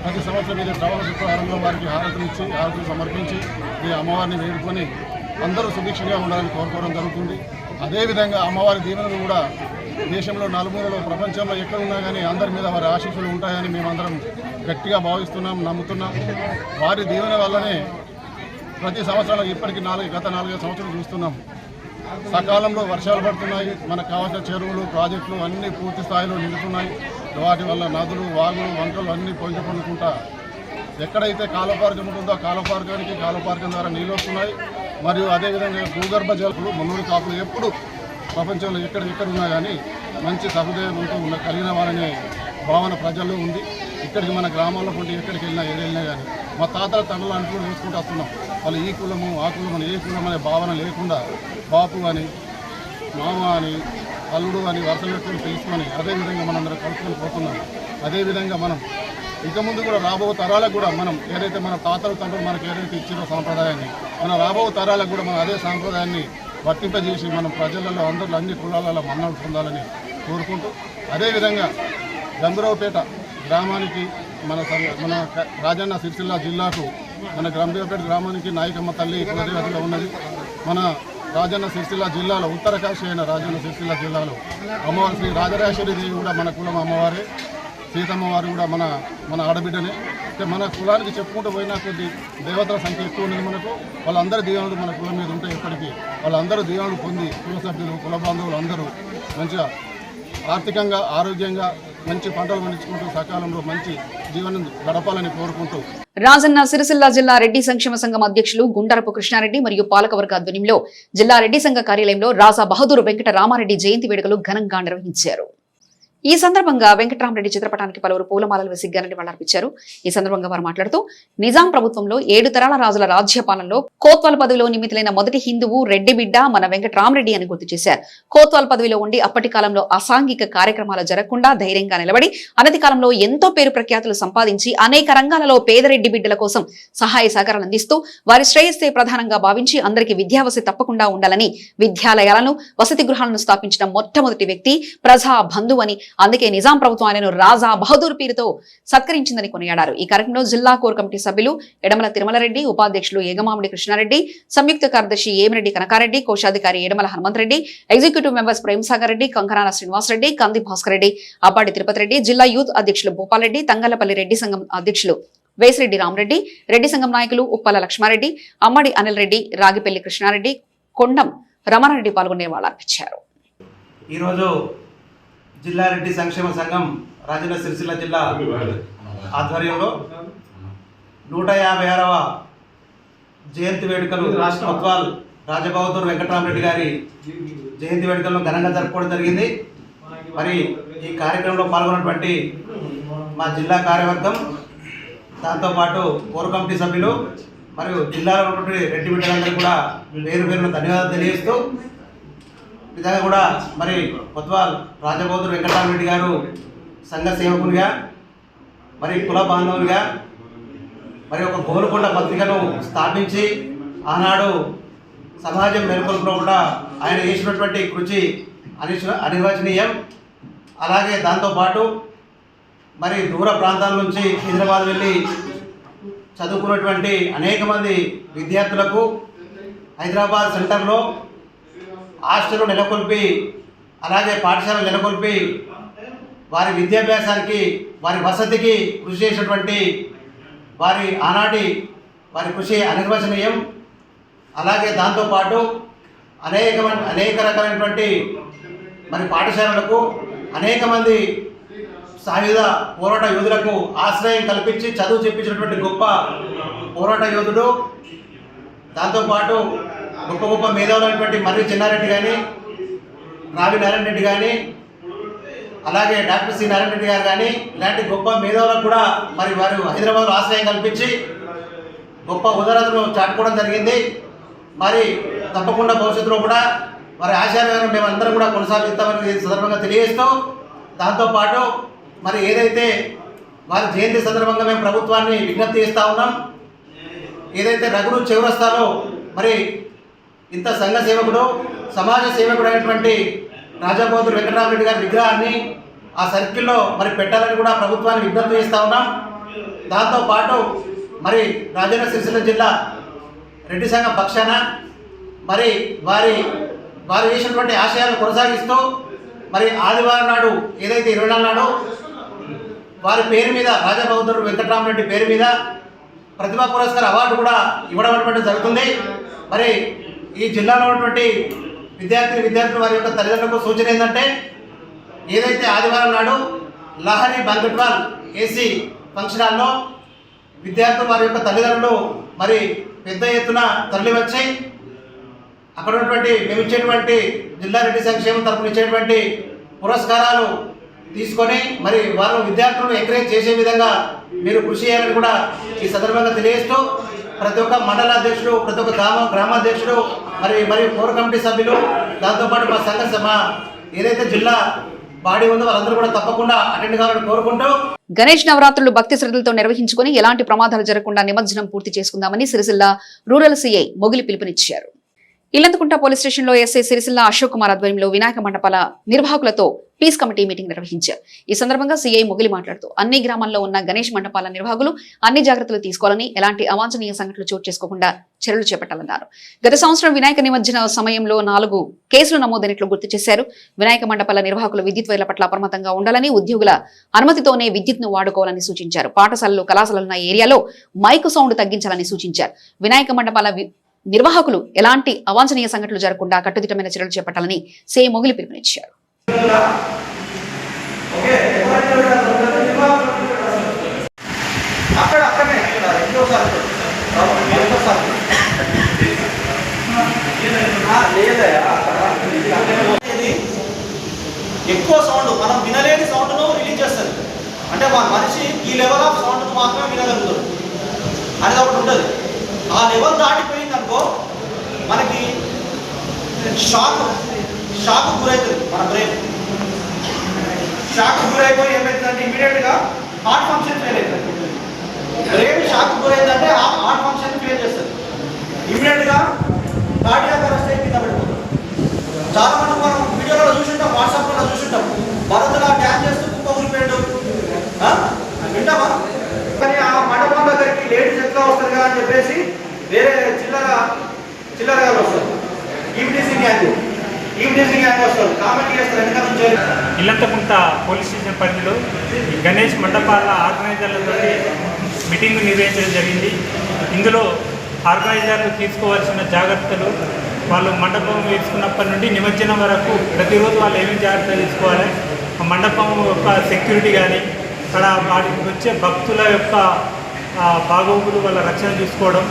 ప్రతి సంవత్సరం ఇది శ్రావణ శుక్రవారంలో వారికి హారతులు సమర్పించి ఈ అమ్మవారిని వేడుకొని అందరూ సుభిక్షంగా ఉండాలని కోరుకోవడం జరుగుతుంది. అదేవిధంగా అమ్మవారి దీవెనలు కూడా దేశంలో నలుమూలలో ప్రపంచంలో ఎక్కడున్నా కానీ అందరి మీద వారి ఆశీస్సులు ఉంటాయని మేమందరం గట్టిగా భావిస్తున్నాం, నమ్ముతున్నాం. వారి దీవెన వల్లనే ప్రతి సంవత్సరం ఇప్పటికీ గత 4-5 సంవత్సరాలు చూస్తున్నాం. సకాలంలో వర్షాలు పడుతున్నాయి, మనకు కావాల్సిన చెరువులు, ప్రాజెక్టులు అన్నీ పూర్తి స్థాయిలో నిండుతున్నాయి. వాటి వల్ల నదులు, వాగులు, వంకలు అన్నీ పొందుకుంటా ఎక్కడైతే కాలువపార్కం ఉంటుందో ఆ కాలువపార్కం ద్వారా నీళ్ళు వస్తున్నాయి. మరియు అదేవిధంగా భూగర్భ జలాలు మున్నూరు కాపులు ఎప్పుడు ప్రపంచంలో ఎక్కడున్నా కానీ మంచి సహృదయంతో కలిగిన వారనే భావన ప్రజల్లో ఉంది. ఇక్కడికి మన గ్రామాల్లో ఉంటే ఎక్కడికి వెళ్ళినా కానీ మా తాతల తండ్రులు అనుకుని చూసుకుంటూ వస్తున్నాం. వాళ్ళు ఈ కులము ఆ కులం అని ఏ కులం అనే భావన లేకుండా బాపు అని, మామ అని, అల్లుడు అని వరుస వ్యక్తులు తెలుసుకొని అదేవిధంగా మనందరం కలుసుకొని పోతున్నాం. అదేవిధంగా మనం ఇక ముందు కూడా రాబో తరాలకు కూడా మనం ఏదైతే మన తాతల తండ్రులు మనకు ఏదైతే ఇచ్చారో సాంప్రదాయాన్ని మన రాబో తరాలకు కూడా మనం అదే సాంప్రదాయాన్ని వర్తింపజేసి మనం ప్రజలలో అందరూ అన్ని కులాలలో మన్నలు పొందాలని కోరుకుంటూ, అదేవిధంగా గంభీరపేట గ్రామానికి మన రాజన్న సిరిసిల్ల జిల్లాకు మన గంభీరపేట గ్రామానికి నాయకమ్మ తల్లి కులదేవతగా ఉన్నది. మన రాజన్న సిరిసిల్ల జిల్లాలో ఉత్తర కాశీ అయిన రాజన్న సిరిసిల్ల జిల్లాలో అమ్మవారి శ్రీ రాజరాజేశ్వరి దేవి కూడా మన కులం అమ్మవారే. సీతమ్మ వారు కూడా మన ఆడబిడ్డనే. అంటే మన కులానికి చెప్పుకుంటూ పోయినా కొద్ది దేవతల సంఖ్య ఎక్కువ ఉన్నది మనకు. వాళ్ళందరూ దీవెనలు మన కులం మీద ఉంటాయి. ఇప్పటికీ వాళ్ళందరూ దీవెనలు పొంది కుల సభ్యులు, కుల బాంధవులు అందరూ మంచిగా ఆర్థికంగా, ఆరోగ్యంగా మంచి పంటలు పండించుకుంటూ సకాలంలో మంచి జీవనం గడపాలని కోరుకుంటూ రాజన్న సిరిసిల్ల జిల్లా రెడ్డి సంక్షేమ సంఘం అధ్యక్షులు గుండరపు కృష్ణారెడ్డి మరియు పాలకవర్గ ఆధ్వర్యంలో జిల్లా రెడ్డి సంఘ కార్యాలయంలో రాజా బహదూర్ వెంకట రామారెడ్డి జయంతి వేడుకలు ఘనంగా నిర్వహించారు. ఈ సందర్భంగా వెంకటరామరెడ్డి చిత్రపటానికి పలువురు పూలమాలలు వేసి ఘన నివాళులర్పించారు. ఈ సందర్భంగా వారు మాట్లాడుతూ నిజాం ప్రభుత్వంలో 7 తరాల రాజుల రాజ్యపాలనలో కోత్వాల్ పదవిలో నియమితులైన మొదటి హిందువు రెడ్డి బిడ్డ మన వెంకటరామరెడ్డి అని గుర్తు చేశారు. కోత్వాల్ పదవిలో ఉండి అప్పటి కాలంలో అసాంఘిక కార్యక్రమాలు జరగకుండా ధైర్యంగా నిలబడి అనతి కాలంలో ఎంతో పేరు ప్రఖ్యాతులు సంపాదించి అనేక రంగాలలో పేదరెడ్డి బిడ్డల కోసం సహాయ సహకారాలు అందిస్తూ వారి శ్రేయస్సే ప్రధానంగా భావించి అందరికీ విద్యావసతి తప్పకుండా ఉండాలని విద్యాలయాలను, వసతి గృహాలను స్థాపించిన మొట్టమొదటి వ్యక్తి ప్రజా బంధువు అని, అందుకే నిజాం ప్రభుత్వం ఆయనను రాజా బహదూర్ పేరుతో సత్కరించిందని కొనియాడారు. ఈ కార్యక్రమంలో జిల్లా కోర్ కమిటీ సభ్యులు ఎడమల తిరుమలరెడ్డి, ఉపాధ్యక్షులు ఏగమామిడి కృష్ణారెడ్డి, సంయుక్త కార్యదర్శి ఏమిరెడ్డి కనకారెడ్డి, కోశాధికారి ఎడమల హనుమంతరెడ్డి, ఎగ్జిక్యూటివ్ మెంబర్స్ ప్రేమసాగర్ రెడ్డి, కంకరాల శ్రీనివాసరెడ్డి, కంది భాస్కర్ రెడ్డి, అప్పాడి తిరుపతి రెడ్డి, జిల్లా యూత్ అధ్యక్షులు భూపాలరెడ్డి, తంగలపల్లి రెడ్డి సంఘం అధ్యక్షులు వేసిరెడ్డి రామరెడ్డి, రెడ్డి సంఘం నాయకులు ఉప్పల లక్ష్మారెడ్డి, అమ్మడి అనిల్ రెడ్డి, రాగిపల్లి కృష్ణారెడ్డి, కొండం రమణారెడ్డి పాల్గొనే వాళ్ళర్పించారు. ఈరోజు జిల్లా రెడ్డి సంక్షేమ సంఘం రాజన్న సిరిసిల్ల జిల్లా ఆధ్వర్యంలో 156వ జయంతి వేడుకలు కొత్వాల్ రాజబహదూర్ వెంకటరామరెడ్డి గారి జయంతి వేడుకలను ఘనంగా జరుపుకోవడం జరిగింది. మరి ఈ కార్యక్రమంలో పాల్గొన్నటువంటి మా జిల్లా కార్యవర్గం, దాంతోపాటు కోర్ కమిటీ సభ్యులు మరియు జిల్లాలో ఉన్నటువంటి రెడ్డి బిడ్డలందరూ కూడా పేరు పేరున ధన్యవాదాలు తెలియజేస్తూ, నిజంగా కూడా మరి కొత్వాల్ రాజబహదూర్ వెంకటరామరెడ్డి గారు సంఘ సేవకునిగా, మరి కుల బాంధవునిగా, మరి ఒక గోల్కొండ పత్రికను స్థాపించి ఆనాడు సమాజం నెలకొల్పలో కూడా ఆయన చేసినటువంటి కృషి అనిర్వచనీయం. అలాగే దాంతోపాటు మరి దూర ప్రాంతాల నుంచి హైదరాబాద్ వెళ్ళి చదువుకున్నటువంటి అనేక మంది విద్యార్థులకు హైదరాబాద్ సెంటర్లో హాస్టల్ నెలకొల్పి, అలాగే పాఠశాలలు నెలకొల్పి వారి విద్యాభ్యాసానికి, వారి వసతికి కృషి చేసినటువంటి వారి ఆనాటి వారి కృషి అనిర్వచనీయం. అలాగే దాంతోపాటు అనేక రకాలైనటువంటి మరి పాఠశాలలకు అనేక మంది సాయుధ పోరాట యోధులకు ఆశ్రయం కల్పించి చదువు చెప్పించినటువంటి గొప్ప పోరాట యోధుడు. దాంతోపాటు గొప్ప గొప్ప మేధావులైనటువంటి మర్రి చెన్నారెడ్డి కానీ, రావి నారాయణ రెడ్డి కానీ, అలాగే డాక్టర్ సి నారాయణ రెడ్డి గారు కానీ ఇలాంటి గొప్ప మేధావులకు కూడా మరి వారు హైదరాబాద్లో ఆశ్రయం కల్పించి గొప్ప ఉదారతను చాటుకోవడం జరిగింది. మరి తప్పకుండా భవిష్యత్తులో కూడా వారి ఆశయాలను మేమందరం కూడా కొనసాగిస్తామని సందర్భంగా తెలియజేస్తూ, దాంతోపాటు మరి ఏదైతే వారి జయంతి సందర్భంగా మేము ప్రభుత్వాన్ని విజ్ఞప్తి చేస్తూ ఉన్నాం, ఏదైతే రఘుడు చౌరస్తాలో మరి ఇంత సంఘ సేవకుడు, సమాజ సేవకుడు అయినటువంటి రాజాబహదూర్ వెంకటరామరెడ్డి గారి విగ్రహాన్ని ఆ సర్కిల్లో మరి పెట్టాలని కూడా ప్రభుత్వాన్ని విజ్ఞప్తి చేస్తూ ఉన్నాం. దాంతోపాటు మరి రాజన్న సిరిసిల్ల జిల్లా రెడ్డి సంఘం పక్షాన మరి వారు చేసినటువంటి ఆశయాలను కొనసాగిస్తూ మరి ఆదివారం నాడు ఏదైతే 24 నాడు వారి పేరు మీద రాజాబహదూర్ వెంకటరామరెడ్డి పేరు మీద ప్రతిభా పురస్కార్ అవార్డు కూడా ఇవ్వడం అనేటువంటి జరుగుతుంది. మరి ఈ జిల్లాలో ఉన్నటువంటి విద్యార్థులు వారి యొక్క తల్లిదండ్రులకు సూచన ఏంటంటే, ఏదైతే ఆదివారం నాడు లహరి బంగట్వాల్ ఏసీ ఫంక్షన్ హాల్లో విద్యార్థులు వారి యొక్క తల్లిదండ్రులు మరి పెద్ద ఎత్తున తరలి వచ్చి అక్కడ ఉన్నటువంటి మేము ఇచ్చేటువంటి జిల్లా రెడ్డి సంక్షేమం తరఫున ఇచ్చేటువంటి పురస్కారాలు తీసుకొని మరి వారు విద్యార్థులను ఎంకరేజ్ చేసే విధంగా మీరు కృషి చేయాలని కూడా ఈ సందర్భంగా తెలియజేస్తూ, ప్రతి ఒక్క మండల అధ్యక్షుడు, ప్రతి ఒక్క గ్రామాధ్యక్షుడు మరి కోర్ కమిటీ సభ్యులు, దాంతోపాటు మా ఏదైతే జిల్లా బాడీ ఉందో వాళ్ళందరూ కూడా తప్పకుండా అటెండ్ కావాలని కోరుకుంటూ, గణేష్ నవరాత్రులు భక్తి శ్రద్ధలతో నిర్వహించుకుని ఎలాంటి ప్రమాదాలు జరగకుండా నిమజ్జనం పూర్తి చేసుకుందామని సిరిసిల్ల రూరల్ సీఐ మొగిలి పిలుపునిచ్చారు. ఇల్లంతకుంట పోలీస్ స్టేషన్ లో ఎస్ఐ సిరిసిల్ల అశోక్ కుమార్ ఆధ్వర్యంలో వినాయక మండపాల నిర్వాహకులతో పీస్ కమిటీ మీటింగ్ నిర్వహించారు. ఈ సందర్భంగా సీఐ మొగిలి మాట్లాడుతూ అన్ని గ్రామాల్లో ఉన్న గణేష్ మండపాల నిర్వాహకులు అన్ని జాగ్రత్తలు తీసుకోవాలని, ఎలాంటి అవాంఛనీయ సంఘటనలు చోటు చేసుకోకుండా చర్యలు చేపట్టాలన్నారు. గత సంవత్సరం వినాయక నిమజ్జన సమయంలో 4 కేసులు నమోదైనట్లు గుర్తు చేశారు. వినాయక మండపాల నిర్వాహకులు విద్యుత్ వైర్ల పట్ల అప్రమత్తంగా ఉండాలని, ఉద్యోగుల అనుమతితోనే విద్యుత్ను వాడుకోవాలని సూచించారు. పాఠశాలలు, కళాశాలలున్న ఏరియాలో మైకు సౌండ్ తగ్గించాలని సూచించారు. వినాయక మండపాల నిర్వాహకులు ఎలాంటి అవాంఛనీయ సంఘటనలు జరగకుండా కట్టుదిట్టమైన చర్యలు చేపట్టాలని సీఐ మొగిలి పిలుపునిచ్చారు. ఎక్కువ సౌండ్ మనం వినలేని సౌండ్ను రిలీజ్ చేస్తుంది. అంటే మనిషి ఈ లెవెల్ ఆఫ్ సౌండ్ను మాత్రమే వినగలుగుతాడు అనేది ఒకటి ఉంటుంది. ఆ లెవెల్ దాటిపోయింది అనుకో మనకి షాక్ గురవుతుంది. మన బ్రెయిన్ షాక్ గురైపోయి ఏమవుతుందంటే ఇమీడియట్గా హార్ట్ ఫంక్షన్ ఫెయిల్ అవుతుంది. బ్రెయిన్ షాక్ గురైందంటే ఆ హార్ట్ ఫంక్షన్ ఫెయిల్ చేస్తుంది. ఇమీడియట్గా కార్డియాక్ అరెస్ట్ అయి కింద పడిపోతుంది. చాలా మంది మనం వీడియోలో చూసుంటాం, వాట్సాప్లో చూసుంటాం, భరతలా డ్యాన్స్ చేస్తూ కుక్క ఊరిపోయాడు వింటామా. కానీ ఆ మండపం దగ్గరికి లేడీస్ ఎట్లా వస్తారు కదా అని చెప్పేసి వేరే చిల్లరగా వస్తారు. ఈవినింగ్ గ్యాంగ్ వస్తారు, కామెంట్ చేస్తారు వెనక నుంచి. ఇల్లంతకుంట పోలీస్ స్టేషన్ పరిధిలో గణేష్ మండపాల ఆర్గనైజర్లతో మీటింగ్ నిర్వహించడం జరిగింది. ఇందులో ఆర్గనైజర్లు తీసుకోవాల్సిన జాగ్రత్తలు, వాళ్ళు మండపం వేసుకున్నప్పటి నుండి నిమజ్జనం వరకు ప్రతిరోజు వాళ్ళు ఏమేమి జాగ్రత్తలు తీసుకోవాలి, మండపం యొక్క సెక్యూరిటీ కానీ, అక్కడ వాటికి వచ్చే భక్తుల యొక్క బాగోగులు, వాళ్ళ రక్షణ చూసుకోవడం,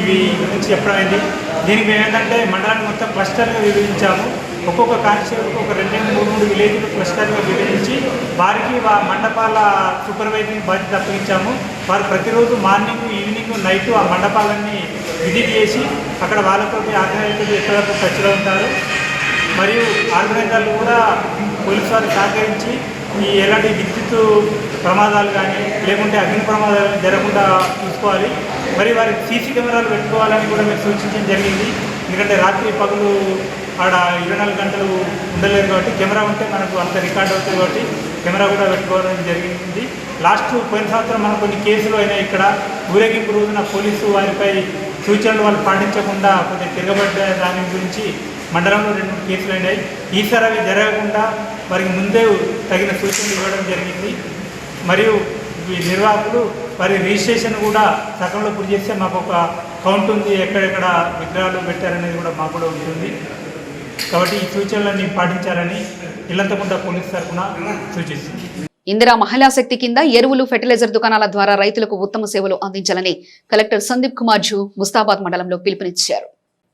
ఇవి గురించి చెప్పడమైంది. దీనికి మేము ఏంటంటే మండలాన్ని మొత్తం క్లస్టర్గా విభజించాము. ఒక్కొక్క కాన్స్టిట్యూన్సీకి ఒక 2-3 విలేజ్లు క్లస్టర్గా విభజించి వారికి మండపాల సూపర్వైజింగ్ బాధ్యత అప్పగించాము. వారు ప్రతిరోజు మార్నింగ్, ఈవినింగ్, నైట్ ఆ మండపాలన్నీ విజిట్ చేసి అక్కడ వాళ్ళతో ఆర్గనైజర్లు ఎక్కడొక్క టచ్లో ఉంటారు. మరియు ఆర్గనైజర్లు కూడా పోలీసు వారు సహకరించి ఈ ఎలాంటి విద్యుత్ ప్రమాదాలు కానీ లేకుంటే అగ్ని ప్రమాదాలు జరగకుండా చూసుకోవాలి. మరి వారికి సీసీ కెమెరాలు పెట్టుకోవాలని కూడా మేము సూచించడం జరిగింది. ఎందుకంటే రాత్రి పగలు ఆడ 24 గంటలు ఉండలేదు కాబట్టి కెమెరా ఉంటే మనకు అంత రికార్డ్ అవుతుంది కాబట్టి కెమెరా కూడా పెట్టుకోవడం జరిగింది. లాస్ట్ పోయిన సంవత్సరం మనకు కొన్ని కేసులు అయినాయి. ఇక్కడ ఊరేగింపు రోజున పోలీసు వారిపై సూచనలు వాళ్ళు పాటించకుండా కొద్దిగా తిరగబడ్డ దాని గురించి మండలంలో 2 కేసులు అయినాయి. ఈసారి అవి జరగకుండా వారికి ముందే తగిన సూచనలు ఇవ్వడం జరిగింది. మరియు ఈ నిర్వాహకులు వారి రిజిస్ట్రేషన్ కూడా సగంలో పూర్తి చేస్తే మాకు ఒక కౌంట్ ఉంది, ఎక్కడెక్కడ విగ్రహాలు పెట్టారనేది కూడా మాకు కూడా ఉంటుంది. కాబట్టి ఈ సూచనలన్నీ పాటించాలని ఇల్లంతకుంట పోలీస్ తరఫున సూచిస్తుంది. ఇందిరా మహిళా శక్తి కింద ఎరువులు, ఫెర్టిలైజర్ దుకాణాల ద్వారా రైతులకు ఉత్తమ సేవలు అందించాలని కలెక్టర్ సందీప్ కుమార్ జూ ముస్తాబాద్ మండలంలో పిలుపునిచ్చారు.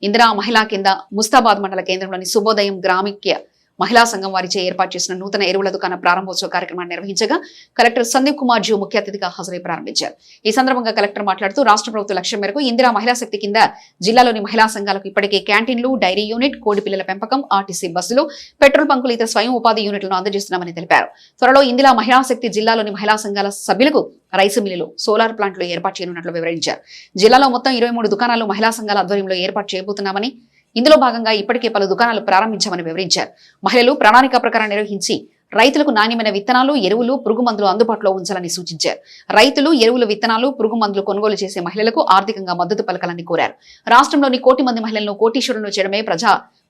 ఇందిరా మహిళా కింద ముస్తాబాద్ మండల కేంద్రంలోని శుభోదయం గ్రామిక్య మహిళా సంఘం వారిచే ఏర్పాటు చేసిన నూతన ఎరువుల దుకాణ ప్రారంభోత్సవ కార్యక్రమాన్ని నిర్వహించగా కలెక్టర్ సందీప్ కుమార్ జూ ముఖ్య అతిథిగా హాజరై ప్రారంభించారు. ఈ సందర్భంగా కలెక్టర్ మాట్లాడుతూ రాష్ట్ర ప్రభుత్వ లక్ష్యం మేరకు ఇందిరా మహిళా శక్తి కింద జిల్లాలోని మహిళా సంఘాలకు ఇప్పటికే క్యాంటీన్లు, డైరీ యూనిట్, కోడి పిల్లల పెంపకం, ఆర్టీసీ బస్సులు, పెట్రోల్ బంకులు, ఇతర స్వయం ఉపాధి యూనిట్లను అందజేస్తున్నామని తెలిపారు. త్వరలో ఇందిరా మహిళా శక్తి జిల్లాలోని మహిళా సంఘాల సభ్యులకు రైసు మిల్లులు, సోలార్ ప్లాంట్లు ఏర్పాటు చేయనున్నట్లు వివరించారు. జిల్లాలో మొత్తం 23 దుకాణాలు మహిళా సంఘాల ఆధ్వర్యంలో ఏర్పాటు చేయబోతున్నామని, ఇందులో భాగంగా ఇప్పటికే పలు దుకాణాలు ప్రారంభించామని వివరించారు. మహిళలు ప్రణాళిక ప్రకారం నిర్వహించి రైతులకు నాణ్యమైన విత్తనాలు, ఎరువులు, పురుగు మందులు అందుబాటులో ఉంచాలని సూచించారు. రైతులు ఎరువులు, విత్తనాలు, పురుగు మందులు కొనుగోలు చేసే మహిళలకు ఆర్థికంగా మద్దతు పలకాలని కోరారు. రాష్ట్రంలోని 1 కోటి మంది మహిళలను కోటీశ్వరులను చేయడమే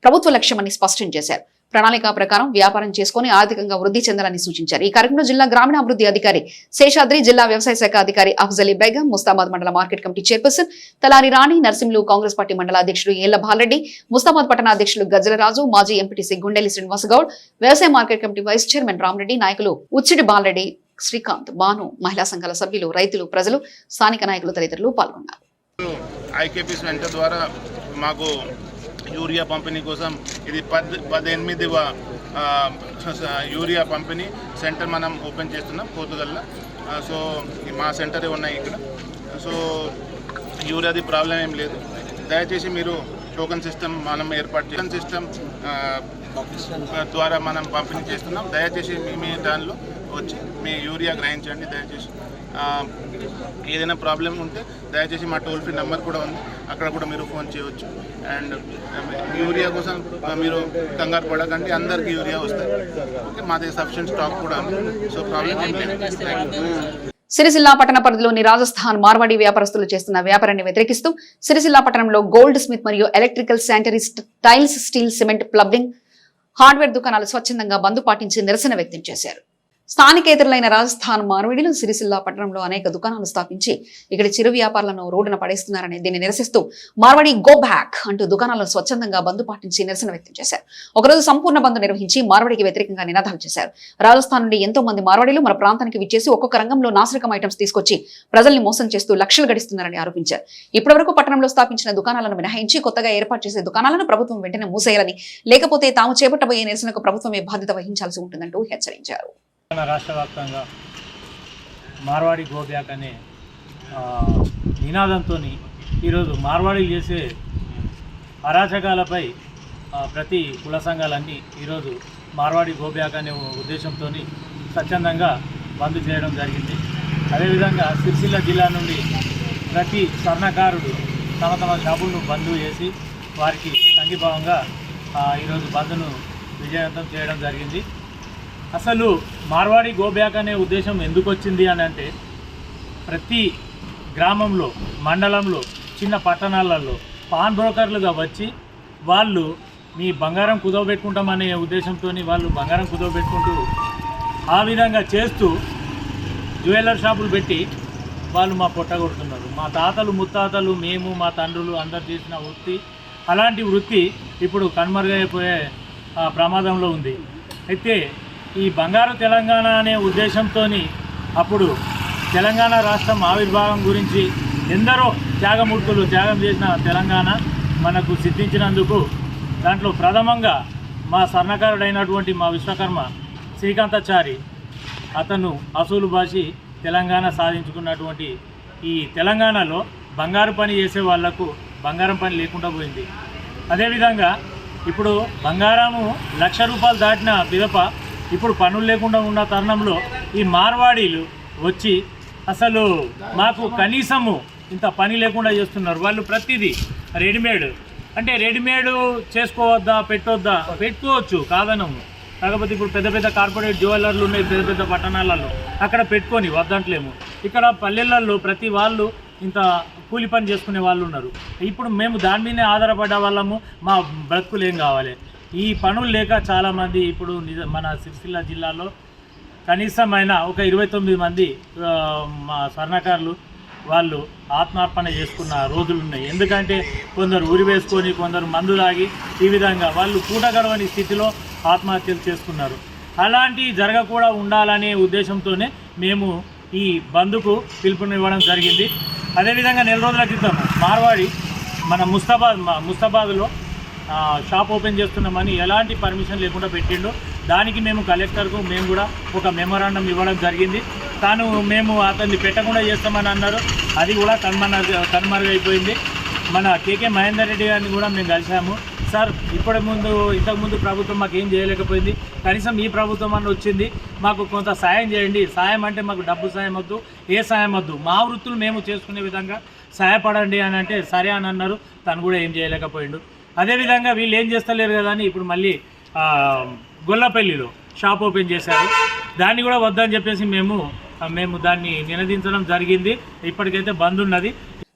ప్రభుత్వ లక్ష్యమని స్పష్టం చేశారు. ప్రణాళిక ప్రకారం వ్యాపారం చేసుకుని ఆర్థికంగా వృద్ధి చెందాలని సూచించారు. ఈ కార్యక్రమంలో జిల్లా గ్రామీణాభివృద్ధి అధికారి శేషాద్రి, జిల్లా వ్యవసాయ శాఖ అధికారి అఫ్జలీ బేగం, ముస్తాబాద్ మండల మార్కెట్ కమిటీ చైర్పర్సన్ తలారి రాణి, నర్సింలు, కాంగ్రెస్ పార్టీ మండల అధ్యక్షుడు ఏళ్ల బాలరెడ్డి, ముస్తాబాద్ పట్టణ అధ్యక్షులు గజ్జలరాజు, మాజీ ఎంపీటీసీ గుండెలి శ్రీనివాసగౌడ్, వ్యవసాయ market committee vice chairman Ramareddy, నాయకులు ఉచ్చిడి బాలరెడ్డి, శ్రీకాంత్, బాను, మహిళా సంఘాల సభ్యులు, రైతులు, ప్రజలు, స్థానిక నాయకులు తదితరులు పాల్గొన్నారు. ఐకేపీ సెంటర్ ద్వారా మాకు యూరియా పంపిణీ కోసం ఇది 18వ యూరియా పంపిణీ సెంటర్ మనం ఓపెన్ చేస్తున్నాం పోతుగల్లో. సో మా సెంటరే ఉన్నాయి ఇక్కడ. సో యూరియాది ప్రాబ్లం ఏం లేదు. దయచేసి మీరు టోకెన్ సిస్టమ్ మనం ఏర్పాటు చేసిన సిస్టమ్ ద్వారా మనం పంపిణీ చేస్తున్నాం. దయచేసి మీ దానిలో వచ్చి మీ యూరియా గ్రహించండి. దయచేసి ఏదైనా ప్రాబ్లం ఉంటే దయచేసి మా టోల్ ఫ్రీ నెంబర్ కూడా ఉంది, అక్కడ కూడా మీరు ఫోన్ చేయవచ్చు. అండ్ యూరియా కోసం మీరు కంగారు పడకండి, అందరికీ యూరియా వస్తుంది. ఓకే, మా దగ్గర సఫిషియెంట్ స్టాక్ కూడా ఉంది. సో ప్రాబ్లం ఏం లేదు. సిరిసిల్ల పట్టణ పరిధిలోని రాజస్థాన్ మార్వాడి వ్యాపారస్తులు చేస్తున్న వ్యాపారాన్ని వ్యతిరేకిస్తూ సిరిసిల్ల పట్టణంలో గోల్డ్ స్మిత్ మరియు electrical, sanitary, tiles, steel, cement, plumbing, hardware దుకాణాలు స్వచ్ఛందంగా బంద్ పాటించి నిరసన వ్యక్తం చేశారు. స్థానికేతరులైన రాజస్థాన్ మార్వాడీలు సిరిసిల్ల పట్టణంలో అనేక దుకాణాలు స్థాపించి ఇక్కడి చిరు వ్యాపారులను రోడ్డున పడేస్తున్నారని దీన్ని నిరసిస్తూ మార్వాడి గో బ్యాక్ అంటూ దుకాణాలను స్వచ్ఛందంగా బంద్ పాటించి నిరసన వ్యక్తం చేశారు. ఒకరోజు సంపూర్ణ బంద్ నిర్వహించి మార్వాడికి వ్యతిరేకంగా నినాదాలు చేశారు. రాజస్థాన్ నుండి ఎంతో మంది మార్వాడీలు మన ప్రాంతానికి విచ్చేసి ఒక్కొక్క రంగంలో నాసిరకం ఐటమ్స్ తీసుకొచ్చి ప్రజల్ని మోసం చేస్తూ లక్షలు గడిస్తున్నారని ఆరోపించారు. ఇప్పటివరకు పట్టణంలో స్థాపించిన దుకాణాలను మినహాయించి కొత్తగా ఏర్పాటు చేసే దుకాణాలను ప్రభుత్వం వెంటనే మూసేయాలని, లేకపోతే తాము చేపట్టబోయే నిరసనకు ప్రభుత్వమే బాధ్యత వహించాల్సి ఉంటుందంటూ హెచ్చరించారు. రాష్ట్ర వ్యాప్తంగా మార్వాడి గో బ్యాక్ అనే నినాదంతో ఈరోజు మార్వాడీలు చేసే అరాచకాలపై ప్రతి కుల సంఘాలన్నీ ఈరోజు మార్వాడి గో బ్యాక్ అనే ఉద్దేశంతో స్వచ్ఛందంగా బంద్ చేయడం జరిగింది. అదేవిధంగా సిరిసిల్ల జిల్లా నుండి ప్రతి స్వర్ణకారుడు తమ తమ షాపులను బంద్ చేసి వారికి సంఘీభావంగా ఈరోజు బంద్ను విజయవంతం చేయడం జరిగింది. అసలు మార్వాడి గో బ్యాక్ అనే ఉద్దేశం ఎందుకు వచ్చింది అని అంటే, ప్రతి గ్రామంలో, మండలంలో, చిన్న పట్టణాలలో పాన్ బ్రోకర్లుగా వచ్చి వాళ్ళు మీ బంగారం కుదవబెట్టుకుంటామనే ఉద్దేశంతో వాళ్ళు బంగారం కుదవబెట్టుకుంటూ ఆ విధంగా చేస్తూ జ్యువెలర్ షాపులు పెట్టి వాళ్ళు మా పొట్ట కొడుతున్నారు. మా తాతలు, ముత్తాతలు, మేము, మా తండ్రులు అందరు చేసిన వృత్తి, అలాంటి వృత్తి ఇప్పుడు కనుమరుగైపోయే ప్రమాదంలో ఉంది. అయితే ఈ బంగారు తెలంగాణ అనే ఉద్దేశంతో అప్పుడు తెలంగాణ రాష్ట్రం ఆవిర్భావం గురించి ఎందరో త్యాగమూర్తులు త్యాగం చేసిన తెలంగాణ మనకు సిద్ధించినందుకు దాంట్లో ప్రథమంగా మా స్వర్ణకారుడైనటువంటి మా విశ్వకర్మ శ్రీకాంతాచారి అతను అసూలు బాసి తెలంగాణ సాధించుకున్నటువంటి ఈ తెలంగాణలో బంగారు పని చేసే వాళ్లకు బంగారం పని లేకుండా పోయింది. అదేవిధంగా ఇప్పుడు బంగారము 1,00,000 రూపాయలు దాటిన పిదప ఇప్పుడు పనులు లేకుండా ఉన్న తరుణంలో ఈ మార్వాడీలు వచ్చి అసలు మాకు కనీసము ఇంత పని లేకుండా చేస్తున్నారు. వాళ్ళు ప్రతిదీ రెడీమేడ్ అంటే రెడీమేడ్ చేసుకోవద్దా, పెట్టొద్దా? పెట్టుకోవచ్చు, కాదనము. కాకపోతే ఇప్పుడు పెద్ద పెద్ద కార్పొరేట్ జ్యువెలర్లు ఉన్నాయి పెద్ద పెద్ద పట్టణాలలో, అక్కడ పెట్టుకొని వద్దంటలేము. ఇక్కడ పల్లెలలో ప్రతి వాళ్ళు ఇంత కూలి పని చేసుకునే వాళ్ళు ఉన్నారు. ఇప్పుడు మేము దాని మీదనే ఆధారపడ్డ వాళ్ళము. మా బ్రతుకులు ఏం కావాలి? ఈ పనులు లేక చాలామంది ఇప్పుడు మన సిరిసిల్ల జిల్లాలో కనీసమైన ఒక 29 మంది మా స్వర్ణకారులు వాళ్ళు ఆత్మార్పణ చేసుకున్న రోజులు ఉన్నాయి. ఎందుకంటే కొందరు ఉరి వేసుకొని, కొందరు మందు తాగి ఈ విధంగా వాళ్ళు పూట గడవని స్థితిలో ఆత్మహత్యలు చేసుకున్నారు. అలాంటి జరగకుండా ఉండాలనే ఉద్దేశంతోనే మేము ఈ బంద్కు పిలుపునివ్వడం జరిగింది. అదేవిధంగా నెల రోజుల క్రితం మార్వాడి మన ముస్తాబాద్లో షాప్ ఓపెన్ చేస్తున్నామని ఎలాంటి పర్మిషన్ లేకుండా పెట్టిండు. దానికి మేము కలెక్టర్కు మేము కూడా ఒక మెమోరాండం ఇవ్వడం జరిగింది. మేము అతన్ని పెట్టకుండా చేస్తామని అన్నారు. అది కూడా కనుమరుగైపోయింది. మన కేకే మహేందర్ రెడ్డి గారిని కూడా మేము కలిసాము. సార్, ఇంతకుముందు ప్రభుత్వం మాకు ఏం చేయలేకపోయింది, కనీసం ఈ ప్రభుత్వం అన్న వచ్చింది, మాకు కొంత సాయం చేయండి. సాయం అంటే మాకు డబ్బు సాయం వద్దు, ఏ సాయం వద్దు, మా వృత్తులు మేము చేసుకునే విధంగా సహాయపడండి అని అంటే సరే అని అన్నారు. తను కూడా ఏం చేయలేకపోయిండు. అదేవిధంగా వీళ్ళు ఏం చేస్తలేరు కదా అని ఇప్పుడు మళ్ళీ గొల్లపల్లిలో షాప్ ఓపెన్ చేశారు. దాన్ని కూడా వద్దని చెప్పేసి మేము దాన్ని నినదించడం జరిగింది. ఇప్పటికైతే బంద్ ఉన్నది.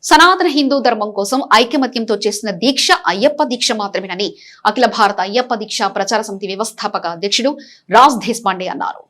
సనాతన హిందూ ధర్మం కోసం ఐకమత్యంతో చేసిన దీక్ష అయ్యప్ప దీక్ష మాత్రమేనని అఖిల భారత అయ్యప్ప దీక్ష ప్రచార సమితి వ్యవస్థాపక అధ్యక్షుడు రాజ్ దేశపాండే అన్నారు.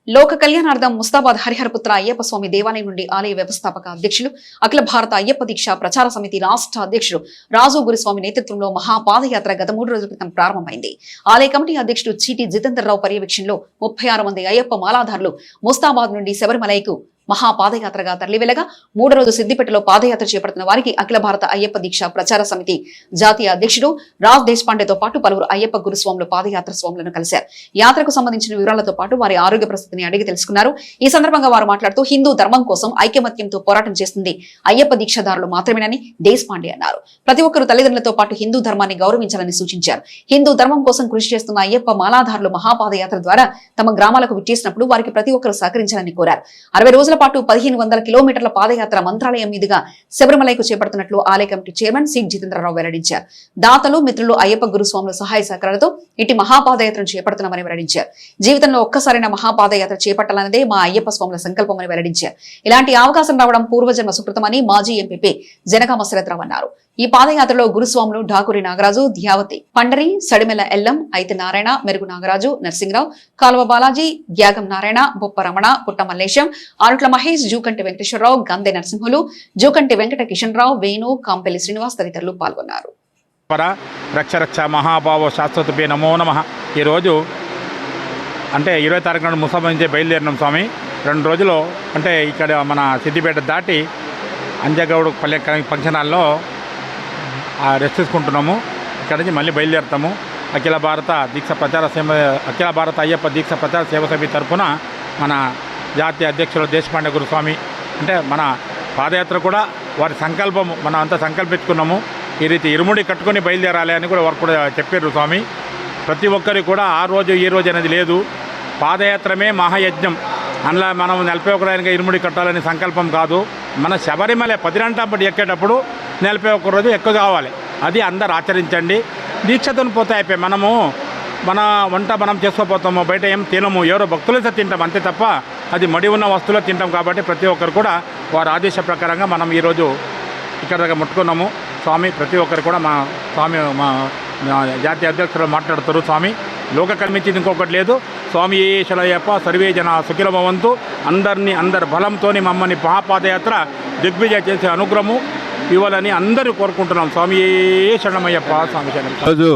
లోక కళ్యాణార్థం ముస్తాబాద్ హరిహరపుత్ర అయ్యప్ప స్వామి దేవాలయం నుండి ఆలయ వ్యవస్థాపక అధ్యక్షులు అఖిల భారత అయ్యప్ప దీక్ష ప్రచార సమితి రాష్ట్ర అధ్యక్షుడు రాజు గురుస్వామి నేతృత్వంలో మహాపాదయాత్ర గత 3 రోజుల క్రితం ప్రారంభమైంది. ఆలయ కమిటీ అధ్యక్షుడు చీటి జితేందర్ రావు పర్యవేక్షణలో 36 మంది అయ్యప్ప మాలాధారులు ముస్తాబాద్ నుండి శబరిమలైకు మహాపాదయాత్రగా తరలివెళ్లగా 3వ రోజు సిద్దిపేటలో పాదయాత్ర చేపడుతున్న వారికి అఖిల భారత అయ్యప్ప దీక్ష ప్రచార సమితి జాతీయ అధ్యక్షుడు రాజ్ దేశపాండేతో పాటు పలువురు అయ్యప్ప గురుస్వాములు పాదయాత్ర స్వాములను కలిశారు. యాత్రకు సంబంధించిన వివరాలతో పాటు వారి ఆరోగ్య పరిస్థితిని అడిగి తెలుసుకున్నారు. ఈ సందర్భంగా వారు మాట్లాడుతూ హిందూ ధర్మం కోసం ఐకమత్యంతో పోరాటం చేస్తుంది అయ్యప్ప దీక్షదారులు మాత్రమేనని దేశపాండే అన్నారు. ప్రతి ఒక్కరు తల్లిదండ్రులతో పాటు హిందూ ధర్మాన్ని గౌరవించాలని సూచించారు. హిందూ ధర్మం కోసం కృషి చేస్తున్న అయ్యప్ప మాలాధారులు మహాపాదయాత్ర ద్వారా తమ గ్రామాలకు విచ్చేసినప్పుడు వారికి ప్రతి ఒక్కరు సహకరించాలని కోరారు. 60 రోజుల పాటు 1500 కిలోమీటర్ల పాదయాత్ర మంత్రాలయం మీదుగా శబరిమలైకు చేపడుతున్నట్లు ఆలయ కమిటీ చైర్మన్ సి జితేంద్రరావు వెల్లడించారు. దాతలు, మిత్రులు, అయ్యప్ప గురుస్వాముల సహాయ సహకారాలతో ఇటు మహాపాదయాత్రను చేపడుతున్నామని వెల్లడించారు. జీవితంలో ఒక్కసారైనా మహాపాదయాత్ర చేపట్టాలన్నదే మా అయ్యప్ప స్వాముల సంకల్పమని వెల్లడించారు. ఇలాంటి అవకాశం రావడం పూర్వజన్మ సుకృతమని మాజీ ఎంపీ జనగామ శరత్రావు అన్నారు. ఈ పాదయాత్రలో గురుస్వాములు ఢాకూరి నాగరాజు, ధ్యావతి పండరి, సడిమెల ఎల్లం, ఐతి నారాయణ, మెరుగు నాగరాజు, నర్సింగరావు, కాలువ బాలాజీ, గ్యాగం నారాయణ, బొప్ప రమణ, పుట్ట మల్లేశం, ఆరుట్ల మహేష్, జూకంటి వెంకటేశ్వరరావు, గంధె నరసింహులు, జూకంటి వెంకట కిషన్ రావు, వేణు, కాంపెల్లి శ్రీనివాస్ తదితరులు పాల్గొన్నారు. రక్ష మహాభావ శాశ్వతపే నమో నమః. ఈరోజు అంటే 20 తారీఖు నాడు ముసాబా నుంచి బయలుదేరినాం స్వామి. 2 రోజులు అంటే ఇక్కడ మన సిద్దిపేట దాటి అంజగౌడ్ పల్లె ఫంక్షన్ హాల్లో రెస్ట్ తీసుకుంటున్నాము. ఇక్కడ నుంచి మళ్ళీ బయలుదేరుతాము. అఖిల భారత అయ్యప్ప దీక్ష ప్రచార సేవ సమితి తరఫున మన జాతీయ అధ్యక్షులు దేశపాండే గురుస్వామి అంటే మన పాదయాత్ర కూడా వారి సంకల్పము మనం అంతా సంకల్పించుకున్నాము. ఈ రీతి ఇరుముడి కట్టుకొని బయలుదేరాలి అని కూడా వారు కూడా చెప్పారు స్వామి. ప్రతి ఒక్కరికి కూడా ఆ రోజు ఈ రోజు అనేది లేదు. పాదయాత్రమే మహాయజ్ఞం. అందులో మనం 41 ఇరుముడి కట్టాలని సంకల్పం కాదు. మన శబరిమల 10 ఎక్కేటప్పుడు 41 రోజు ఎక్కువ కావాలి. అది అందరు ఆచరించండి. దీక్షతో పోతే అయిపోయి మనము మన వంట మనం చేసుకోపోతాము, బయట ఏం తినము, ఎవరో భక్తులతో తింటాం అంతే తప్ప అది మడి ఉన్న వస్తువులో తింటాం. కాబట్టి ప్రతి ఒక్కరు కూడా వారి ఆదేశ ప్రకారంగా మనం ఈరోజు ఇక్కడ దగ్గర ముట్టుకున్నాము. స్వామి ప్రతి ఒక్కరు కూడా మా స్వామి మా జాతీయ అధ్యక్షులు మాట్లాడుతారు. స్వామి లోక కల్మించింది ఇంకొకటి లేదు. స్వామి ఈశ్వరయ్యప్ప సర్వే జన సుఖిలభవంతు. అందరి బలంతో మమ్మల్ని మహాపాదయాత్ర దిగ్విజయ చేసే అనుగ్రహము ఇవ్వాలని అందరూ కోరుకుంటున్నాం. స్వామి శరణమయ్యప్ప. స్వామి శరణం. రోజు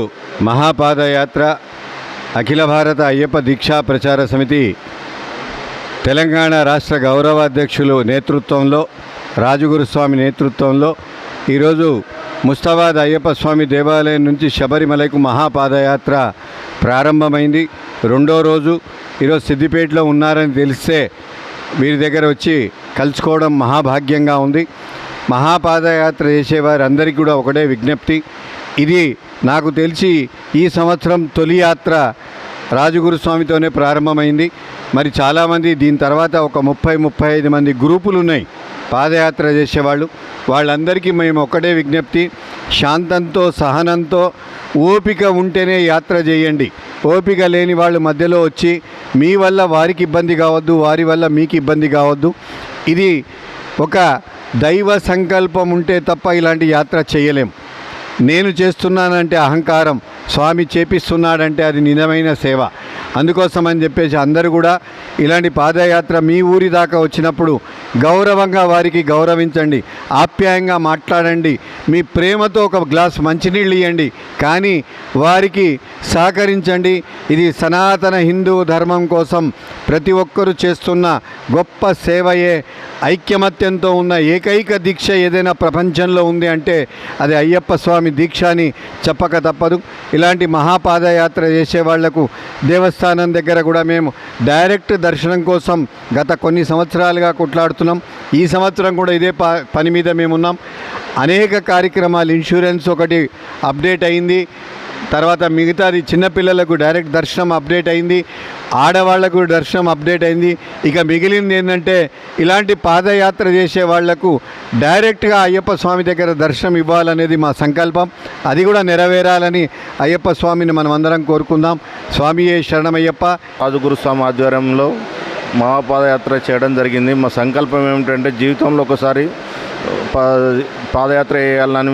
మహాపాదయాత్ర అఖిల భారత అయ్యప్ప దీక్షా ప్రచార సమితి తెలంగాణ రాష్ట్ర గౌరవాధ్యక్షులు నేతృత్వంలో రాజుగురుస్వామి నేతృత్వంలో ఈరోజు ముస్తాబాద్ అయ్యప్ప స్వామి దేవాలయం నుంచి శబరిమలకు మహాపాదయాత్ర ప్రారంభమైంది. 2వ రోజు ఈరోజు సిద్దిపేటలో ఉన్నారని తెలిస్తే వీరి దగ్గర వచ్చి కలుసుకోవడం మహాభాగ్యంగా ఉంది. మహాపాదయాత్ర చేసేవారందరికీ కూడా ఒకటే విజ్ఞప్తి. ఇది నాకు తెలిసి ఈ సంవత్సరం తొలి యాత్ర రాజుగురుస్వామితోనే ప్రారంభమైంది. మరి చాలామంది దీని తర్వాత ఒక 30-35 మంది గ్రూపులు ఉన్నాయి. పాదయాత్ర చేసేవాళ్ళు, వాళ్ళందరికీ మేము ఒకటే విజ్ఞప్తి, శాంతంతో సహనంతో ఓపిక ఉంటేనే యాత్ర చేయండి. ఓపిక లేని వాళ్ళు మధ్యలో వచ్చి మీ వల్ల వారికి ఇబ్బంది కావద్దు, వారి వల్ల మీకు ఇబ్బంది కావద్దు. ఇది ఒక దైవ సంకల్పం ఉంటే తప్ప ఇలాంటి యాత్ర చేయలేం. నేను చేస్తున్నానంటే అహంకారం, స్వామి చేపిస్తున్నాడంటే అది నిజమైన సేవ. అందుకోసమని చెప్పేసి అందరూ కూడా ఇలాంటి పాదయాత్ర మీ ఊరి దాకా వచ్చినప్పుడు గౌరవంగా వారికి గౌరవించండి, ఆప్యాయంగా మాట్లాడండి, మీ ప్రేమతో ఒక గ్లాస్ మంచినీళ్ళు ఇవ్వండి, కానీ వారికి సహకరించండి. ఇది సనాతన హిందూ ధర్మం కోసం ప్రతి ఒక్కరూ చేస్తున్న గొప్ప సేవయే. ఐక్యమత్యంతో ఉన్న ఏకైక దీక్ష ఏదైనా ప్రపంచంలో ఉంది అంటే అది అయ్యప్ప స్వామి దీక్ష అని చెప్పక తప్పదు. ఇలాంటి మహాపాదయాత్ర చేసే వాళ్లకు దేవస్థానం దగ్గర కూడా మేము డైరెక్ట్ దర్శనం కోసం గత కొన్ని సంవత్సరాలుగా కొట్లాడుతున్నాం. ఈ సంవత్సరం కూడా ఇదే పని మీద మేమున్నాం. అనేక కార్యక్రమాలు, ఇన్సూరెన్స్ ఒకటి అప్డేట్ అయింది, తర్వాత మిగతాది చిన్నపిల్లలకు డైరెక్ట్ దర్శనం అప్డేట్ అయింది, ఆడవాళ్లకు దర్శనం అప్డేట్ అయింది. ఇక మిగిలింది ఏంటంటే ఇలాంటి పాదయాత్ర చేసే వాళ్లకు డైరెక్ట్గా అయ్యప్ప స్వామి దగ్గర దర్శనం ఇవ్వాలనేది మా సంకల్పం. అది కూడా నెరవేరాలని అయ్యప్ప స్వామిని మనం అందరం కోరుకుందాం. స్వామియే శరణమయ్యప్ప. రాజగురుస్వామి ఆధ్వర్యంలో మహాపాదయాత్ర చేయడం జరిగింది. మా సంకల్పం ఏమిటంటే జీవితంలో ఒకసారి పాదయాత్ర చేయాలని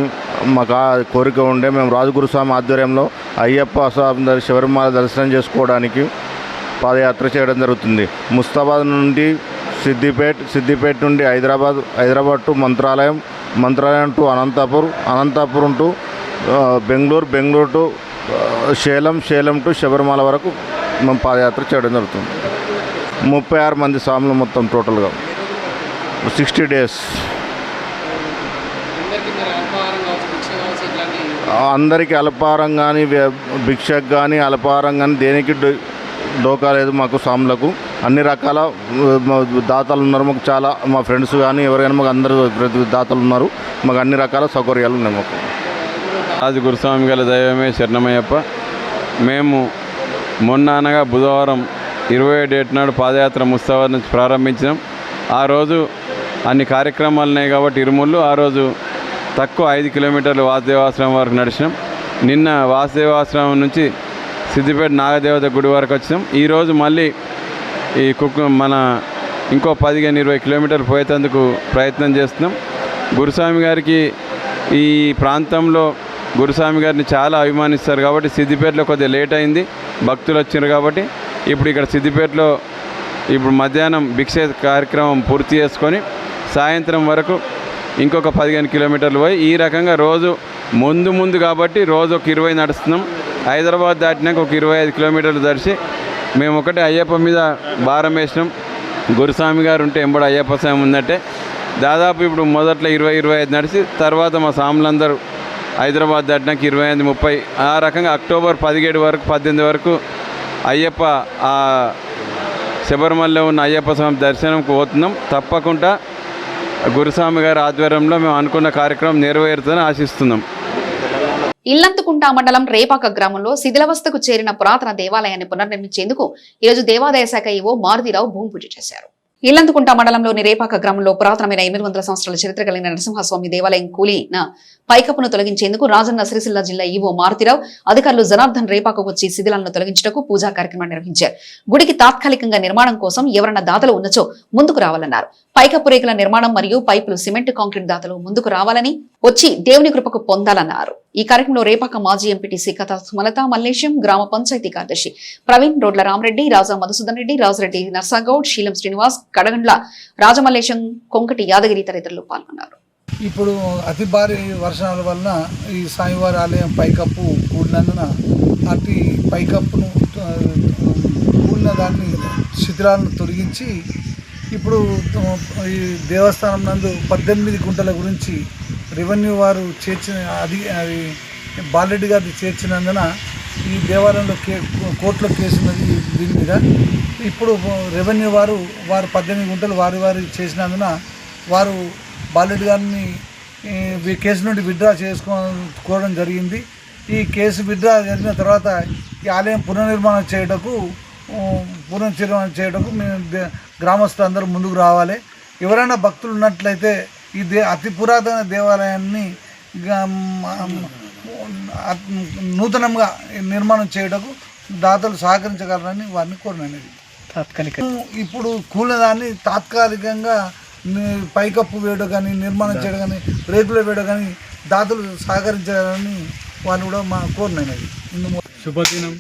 మాకు కోరిక ఉండే మేము రాజగురుస్వామి ఆధ్వర్యంలో అయ్యప్ప స్వామి శబరిమల దర్శనం చేసుకోవడానికి పాదయాత్ర చేయడం జరుగుతుంది. ముస్తాబాద్ నుండి సిద్దిపేట నుండి Hyderabad to Mantralayam to Anantapuram to Bengaluru to Salem to Sabarimala వరకు మేము పాదయాత్ర చేయడం జరుగుతుంది. 36 మంది స్వాములు మొత్తం టోటల్గా 60 days. అందరికీ అల్పాహారం కానీ భిక్షకు కానీ అల్పాహారం కానీ దేనికి డోకా లేదు. మాకు స్వాములకు అన్ని రకాల దాతలు ఉన్నారు. మాకు చాలా మా ఫ్రెండ్స్ కానీ ఎవరైనా మాకు అందరూ దాతలు ఉన్నారు. మాకు అన్ని రకాల సౌకర్యాలు ఉన్నాయి. మాకు రాజగురుస్వామి గల దైవమే శరణమయ్యప్ప. మేము మొన్న అనగా బుధవారం 20వ డేట్ నాడు పాదయాత్ర ముస్తాబాద్ నుంచి ప్రారంభించినాం. ఆ రోజు అన్ని కార్యక్రమాలు ఉన్నాయి కాబట్టి ఇరుముళ్ళు ఆ రోజు తక్కువ 5 కిలోమీటర్లు వాసుదేవాశ్రమం వరకు నడిచినాం. నిన్న వాసుదేవాశ్రమం నుంచి సిద్దిపేట నాగదేవత గుడి వరకు వచ్చినాం. ఈరోజు మళ్ళీ ఈ మన ఇంకో 15-20 కిలోమీటర్లు పోయేందుకు ప్రయత్నం చేస్తున్నాం. గురుస్వామి గారికి ఈ ప్రాంతంలో గురుస్వామి గారిని చాలా అభిమానిస్తారు కాబట్టి సిద్దిపేటలో కొద్దిగా లేట్ అయింది, భక్తులు వచ్చారు కాబట్టి ఇప్పుడు ఇక్కడ సిద్దిపేటలో ఇప్పుడు మధ్యాహ్నం భిక్ష కార్యక్రమం పూర్తి చేసుకొని సాయంత్రం వరకు ఇంకొక 15 కిలోమీటర్లు పోయి ఈ రకంగా రోజు ముందు కాబట్టి రోజు ఒక 20 నడుస్తున్నాం. హైదరాబాద్ దాటినాక ఒక 25 కిలోమీటర్లు దర్శి మేము ఒకటే అయ్యప్ప మీద భారం వేసినాం. గురుస్వామి గారు ఉంటే ఎంబడి అయ్యప్ప స్వామి ఉందంటే దాదాపు ఇప్పుడు మొదట్లో 20-25 నడిచి తర్వాత మా స్వాములందరూ హైదరాబాద్ దాటినాక 25-30 ఆ రకంగా అక్టోబర్ 17 వరకు అయ్యప్ప ఆ శబరిమలలో ఉన్న అయ్యప్ప స్వామి దర్శనంకు పోతున్నాం. తప్పకుండా గురుస్వామి గారి ఆధ్వర్యంలో మేము అనుకున్న కార్యక్రమం నెరవేరుతుందని ఆశిస్తున్నాం. ఇల్లంతుకుంట మండలం రేపాక గ్రామంలో శిథిలావస్థకు చేరిన పురాతన దేవాలయాన్ని పునర్నిర్మించేందుకు ఈరోజు దేవాదాయ శాఖ ఈవో మారుతిరావు భూమి పూజ చేశారు. ఇల్లంతుకుంట మండలంలోని రేపాక గ్రామంలో పురాతనమైన 800 సంవత్సరాల చరిత్ర కలిగిన నరసింహస్వామి దేవాలయం కూలిన పైకప్పును తొలగించేందుకు రాజన్న సిరిసిల్ల జిల్లా ఈవో మారుతిరావు అధికారులు జనార్దన్ రేపాకు వచ్చి శిథిలాలను తొలగించడానికి పూజా కార్యక్రమం నిర్వహించారు. గుడికి తాత్కాలికంగా నిర్మాణం కోసం ఎవరన్నా దాతలు ఉన్నచో ముందుకు రావాలన్నారు. పైకప్పు రేకుల నిర్మాణం మరియు పైపులు, సిమెంట్, కాంక్రీట్ దాతలు ముందుకు రావాలని, వచ్చి దేవుని కృపకు పొందాలన్నారు. ఈ కార్యక్రమంలో రేపాక మాజీ ఎంపీటీసీ కథ సుమలత, మల్లేశం, గ్రామ పంచాయతీ కార్యదర్శి ప్రవీణ్, రోడ్ల రామరెడ్డి, రాజా మధుసూదన్ రెడ్డి, రాజరెడ్డి నర్సాగౌడ్, శీలం శ్రీనివాస్, కడగండ్ల రాజమల్లేశం, కొంకటి యాదగిరి తదితరులు పాల్గొన్నారు. ఇప్పుడు అతి భారీ వర్షాల వలన ఈ స్వామివారి ఆలయం పైకప్పు కూడినందున అతి పైకప్పును కూడిన దాన్ని శిథిలాలను తొలగించి ఇప్పుడు ఈ దేవస్థానం నందు 18 గుంటల గురించి రెవెన్యూ వారు చేర్చిన అది బాలరెడ్డి గారిని చేర్చినందున ఈ దేవాలయంలో కోర్టులో కేసు ఉన్నది దీని మీద. ఇప్పుడు రెవెన్యూ వారు 18 గుంటలు వారి చేసినందున వారు బాలరెడ్డి గారిని కేసు నుండి విత్డ్రా చేసుకోవడం జరిగింది. ఈ కేసు విత్డ్రా జరిగిన తర్వాత ఈ ఆలయం పునర్నిర్మాణం చేయటకు మేము గ్రామస్తులందరూ ముందుకు రావాలి. ఎవరైనా భక్తులు ఉన్నట్లయితే ఈ అతి పురాతన దేవాలయాన్ని నూతనంగా నిర్మాణం చేయటకు దాతలు సహకరించగలరని వారిని కోరినది. ఇప్పుడు కూలిన తాత్కాలికంగా పైకప్పు వేయడం కానీ నిర్మాణం చేయడం కానీ రేకులు వేయడం కానీ దాతలు సహకరించాలని వాళ్ళు కూడా మా కోరినది. శుభదినం.